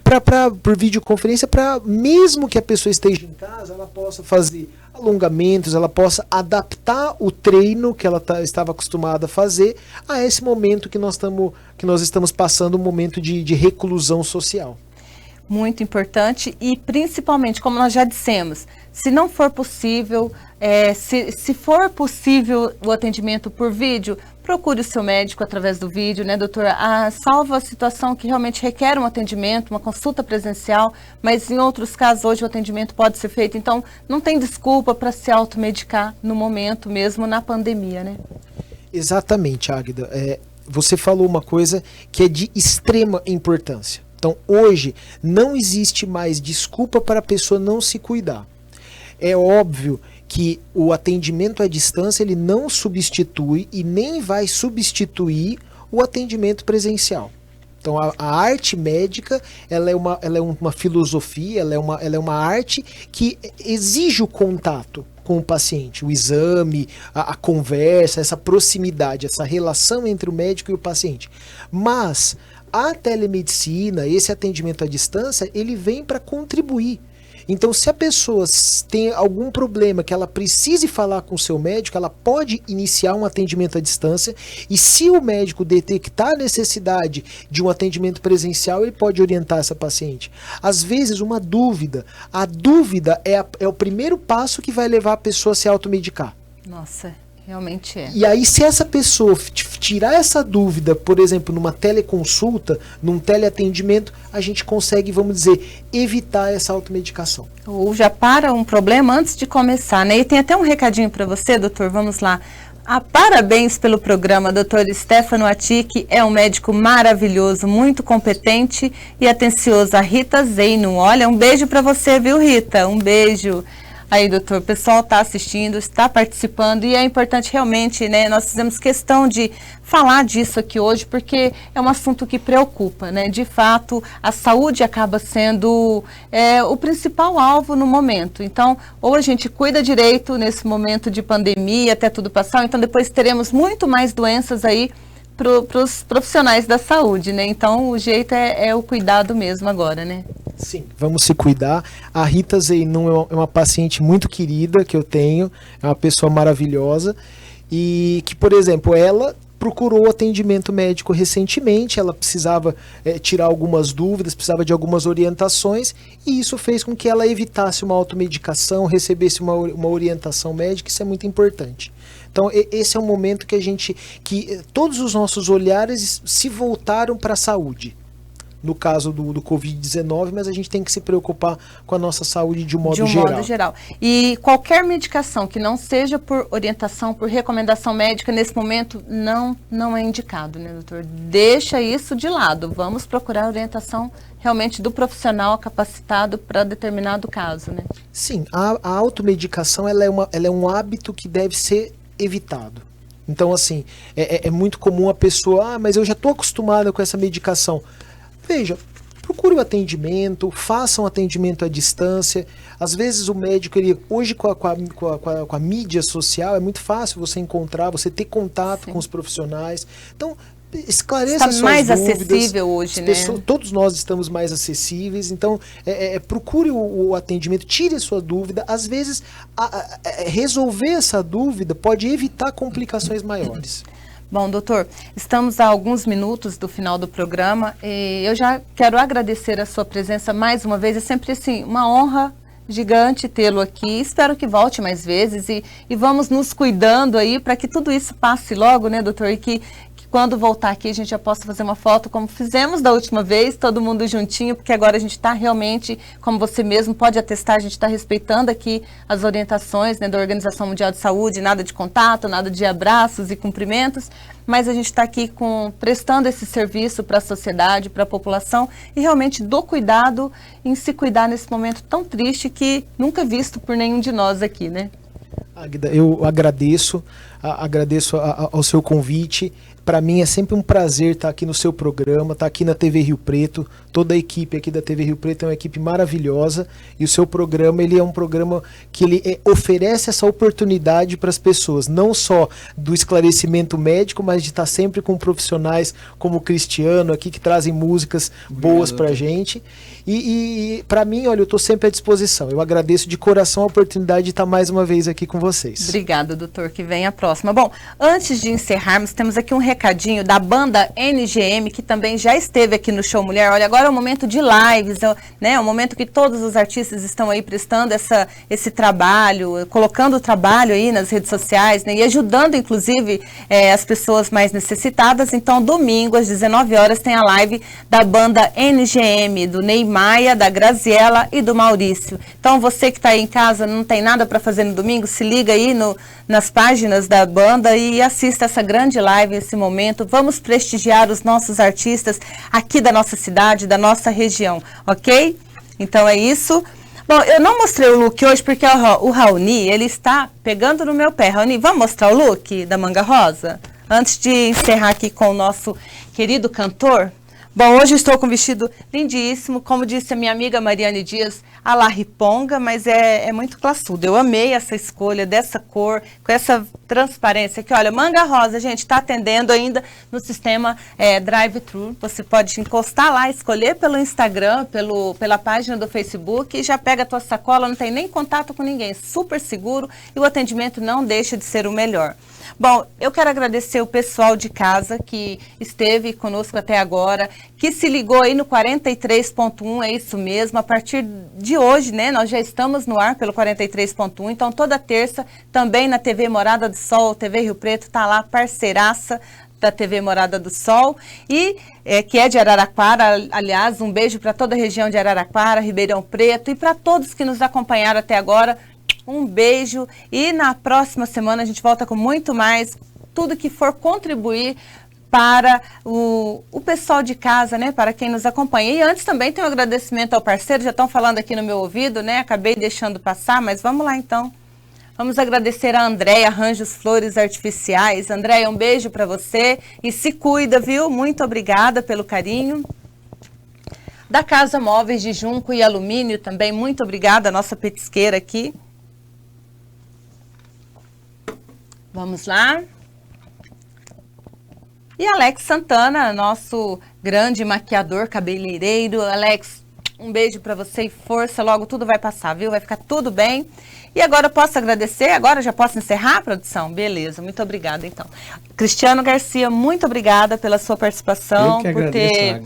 Por videoconferência, para mesmo que a pessoa esteja em casa, ela possa fazer alongamentos, ela possa adaptar o treino que ela estava acostumada a fazer a esse momento que nós estamos passando, um momento de reclusão social. Muito importante e principalmente, como nós já dissemos, se não for possível, se for possível o atendimento por vídeo, procure o seu médico através do vídeo, né, doutora? Salvo a situação que realmente requer um atendimento, uma consulta presencial, mas em outros casos hoje o atendimento pode ser feito, então não tem desculpa para se automedicar no momento mesmo na pandemia, né? Exatamente, Águida. Você falou uma coisa que é de extrema importância. Então, hoje, não existe mais desculpa para a pessoa não se cuidar. É óbvio que o atendimento à distância ele não substitui e nem vai substituir o atendimento presencial. Então, a arte médica ela é uma filosofia, ela é uma arte que exige o contato com o paciente, o exame, a conversa, essa proximidade, essa relação entre o médico e o paciente. Mas a telemedicina, esse atendimento à distância, ele vem para contribuir. Então, se a pessoa tem algum problema que ela precise falar com o seu médico, ela pode iniciar um atendimento à distância e se o médico detectar a necessidade de um atendimento presencial, ele pode orientar essa paciente. Às vezes, a dúvida é o primeiro passo que vai levar a pessoa a se automedicar. Nossa, realmente é. E aí, se essa pessoa tirar essa dúvida, por exemplo, numa teleconsulta, num teleatendimento, a gente consegue, vamos dizer, evitar essa automedicação. Ou já para um problema antes de começar, né? E tem até um recadinho para você, doutor, vamos lá. Parabéns pelo programa, doutor Stefano Attic, é um médico maravilhoso, muito competente e atencioso. A Rita Zeino, olha, um beijo para você, viu, Rita? Um beijo. Aí, doutor, o pessoal está assistindo, está participando e é importante realmente, né? Nós fizemos questão de falar disso aqui hoje porque é um assunto que preocupa, né? De fato, a saúde acaba sendo o principal alvo no momento. Então, ou a gente cuida direito nesse momento de pandemia até tudo passar, então depois teremos muito mais doenças aí para os profissionais da saúde, né? Então, o jeito é o cuidado mesmo agora, né? Sim, vamos se cuidar. A Rita Zeino é uma paciente muito querida que eu tenho, é uma pessoa maravilhosa e que, por exemplo, ela procurou atendimento médico recentemente, ela precisava tirar algumas dúvidas, precisava de algumas orientações e isso fez com que ela evitasse uma automedicação, recebesse uma orientação médica, isso é muito importante. Então, esse é um momento que todos os nossos olhares se voltaram para a saúde. No caso do Covid-19, mas a gente tem que se preocupar com a nossa saúde de um modo geral. E qualquer medicação que não seja por orientação, por recomendação médica, nesse momento, não é indicado, né, doutor? Deixa isso de lado. Vamos procurar a orientação realmente do profissional capacitado para determinado caso, né? Sim, a automedicação ela é um hábito que deve ser evitado. Então, assim, é muito comum a pessoa, mas eu já estou acostumada com essa medicação. Veja, procure o atendimento, faça um atendimento à distância. Às vezes o médico, hoje com a mídia social, é muito fácil você encontrar, você ter contato com os profissionais. Então, esclareça suas mais dúvidas. Acessível hoje, né? Todos nós estamos mais acessíveis, então procure o atendimento, tire a sua dúvida. Às vezes, resolver essa dúvida pode evitar complicações maiores. Bom, doutor, estamos a alguns minutos do final do programa e eu já quero agradecer a sua presença mais uma vez. É sempre assim, uma honra gigante tê-lo aqui. Espero que volte mais vezes e vamos nos cuidando aí para que tudo isso passe logo, né, doutor? E que quando voltar aqui a gente já possa fazer uma foto como fizemos da última vez, todo mundo juntinho, porque agora a gente está realmente, como você mesmo pode atestar, a gente está respeitando aqui as orientações, né, da Organização Mundial de Saúde, nada de contato, nada de abraços e cumprimentos, mas a gente está aqui prestando esse serviço para a sociedade, para a população e realmente do cuidado em se cuidar nesse momento tão triste que nunca visto por nenhum de nós aqui, né? Águida, eu agradeço ao seu convite. Para mim é sempre um prazer estar aqui no seu programa, estar aqui na TV Rio Preto. Toda a equipe aqui da TV Rio Preto é uma equipe maravilhosa e o seu programa ele é um programa que ele oferece essa oportunidade para as pessoas, não só do esclarecimento médico, mas de estar sempre com profissionais como o Cristiano aqui que trazem músicas boas para a gente. E para mim, olha, eu estou sempre à disposição. Eu agradeço de coração a oportunidade de estar mais uma vez aqui com vocês. Obrigada, doutor, que vem a próxima. Bom, antes de encerrarmos, temos aqui um recadinho da banda NGM, que também já esteve aqui no Show Mulher. Olha, agora é o momento de lives, né? É o momento que todos os artistas estão aí prestando esse trabalho, colocando o trabalho aí nas redes sociais, né? E ajudando, inclusive, as pessoas mais necessitadas. Então, domingo, às 19 horas, tem a live da banda NGM, do Ney Maia, da Graziella e do Maurício. Então, você que está aí em casa, não tem nada para fazer no domingo, se liga aí nas páginas da banda e assista essa grande live, esse momento. Vamos prestigiar os nossos artistas aqui da nossa cidade, da nossa região, ok? Então é isso. Bom, eu não mostrei o look hoje porque o Raoni, ele está pegando no meu pé. Raoni, vamos mostrar o look da Manga Rosa? Antes de encerrar aqui com o nosso querido cantor. Bom, hoje estou com um vestido lindíssimo, como disse a minha amiga Mariane Dias, a la riponga, mas é muito classudo. Eu amei essa escolha dessa cor, com essa transparência aqui. Olha, Manga Rosa, gente, está atendendo ainda no sistema drive-thru. Você pode encostar lá, escolher pelo Instagram, pela página do Facebook e já pega a tua sacola, não tem nem contato com ninguém. Super seguro e o atendimento não deixa de ser o melhor. Bom, eu quero agradecer o pessoal de casa que esteve conosco até agora, que se ligou aí no 43.1, é isso mesmo, a partir de hoje, né, nós já estamos no ar pelo 43.1, então toda terça também na TV Morada do Sol, TV Rio Preto, tá lá, parceiraça da TV Morada do Sol, e que é de Araraquara, aliás, um beijo para toda a região de Araraquara, Ribeirão Preto, e para todos que nos acompanharam até agora, um beijo e na próxima semana a gente volta com muito mais, tudo que for contribuir para o pessoal de casa, né, para quem nos acompanha. E antes também tem um agradecimento ao parceiro, já estão falando aqui no meu ouvido, né, acabei deixando passar, mas vamos lá então. Vamos agradecer a Andréia Arranjos Flores Artificiais. Andréia, um beijo para você e se cuida, viu? Muito obrigada pelo carinho. Da Casa Móveis de Junco e Alumínio também, muito obrigada, a nossa petisqueira aqui. Vamos lá. E Alex Santana, nosso grande maquiador, cabeleireiro. Alex, um beijo para você e força, logo tudo vai passar, viu? Vai ficar tudo bem. E agora eu posso agradecer? Agora já posso encerrar a produção? Beleza, muito obrigada então. Cristiano Garcia, muito obrigada pela sua participação, por ter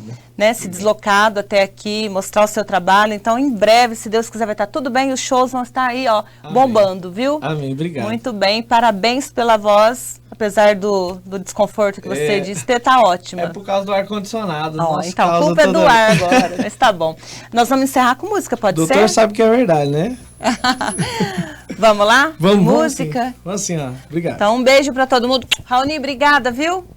se deslocado até aqui, mostrar o seu trabalho. Então, em breve, se Deus quiser, vai estar tudo bem. Os shows vão estar aí, ó, bombando, viu? Amém, obrigado. Muito bem, parabéns pela voz, apesar do desconforto que você disse, tá ótima. É por causa do ar-condicionado. Então, a culpa é do ar agora, mas tá bom. Nós vamos encerrar com música, pode ser? O doutor sabe que é verdade, né? Vamos lá? Vamos, música? Vamos sim, ó. Obrigado. Então, um beijo pra todo mundo. Raoni, obrigada, viu?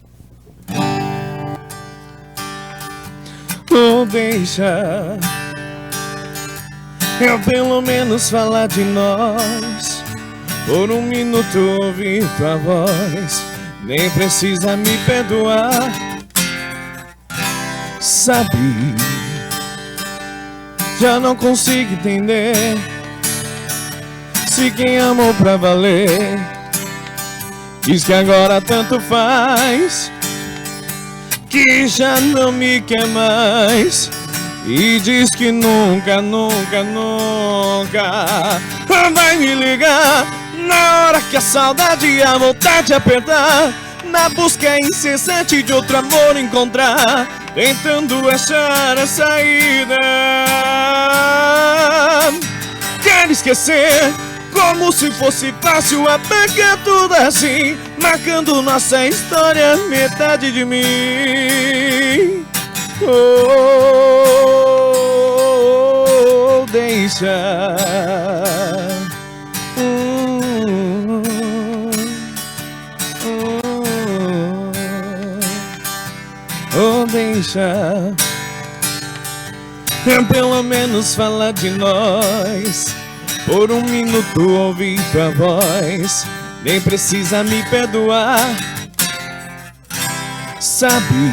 Ou deixa eu pelo menos falar de nós. Por um minuto ouvir tua voz. Nem precisa me perdoar. Sabe, já não consigo entender se quem amou pra valer diz que agora tanto faz, que já não me quer mais e diz que nunca, nunca, nunca vai me ligar na hora que a saudade e a vontade apertar, na busca incessante de outro amor encontrar, tentando achar a saída. Quero esquecer, como se fosse fácil apagar tudo assim, marcando nossa história, metade de mim. Oh, deixa. Oh, deixa. Pelo menos fala de nós. Por um minuto ouvir tua voz. Nem precisa me perdoar. Sabe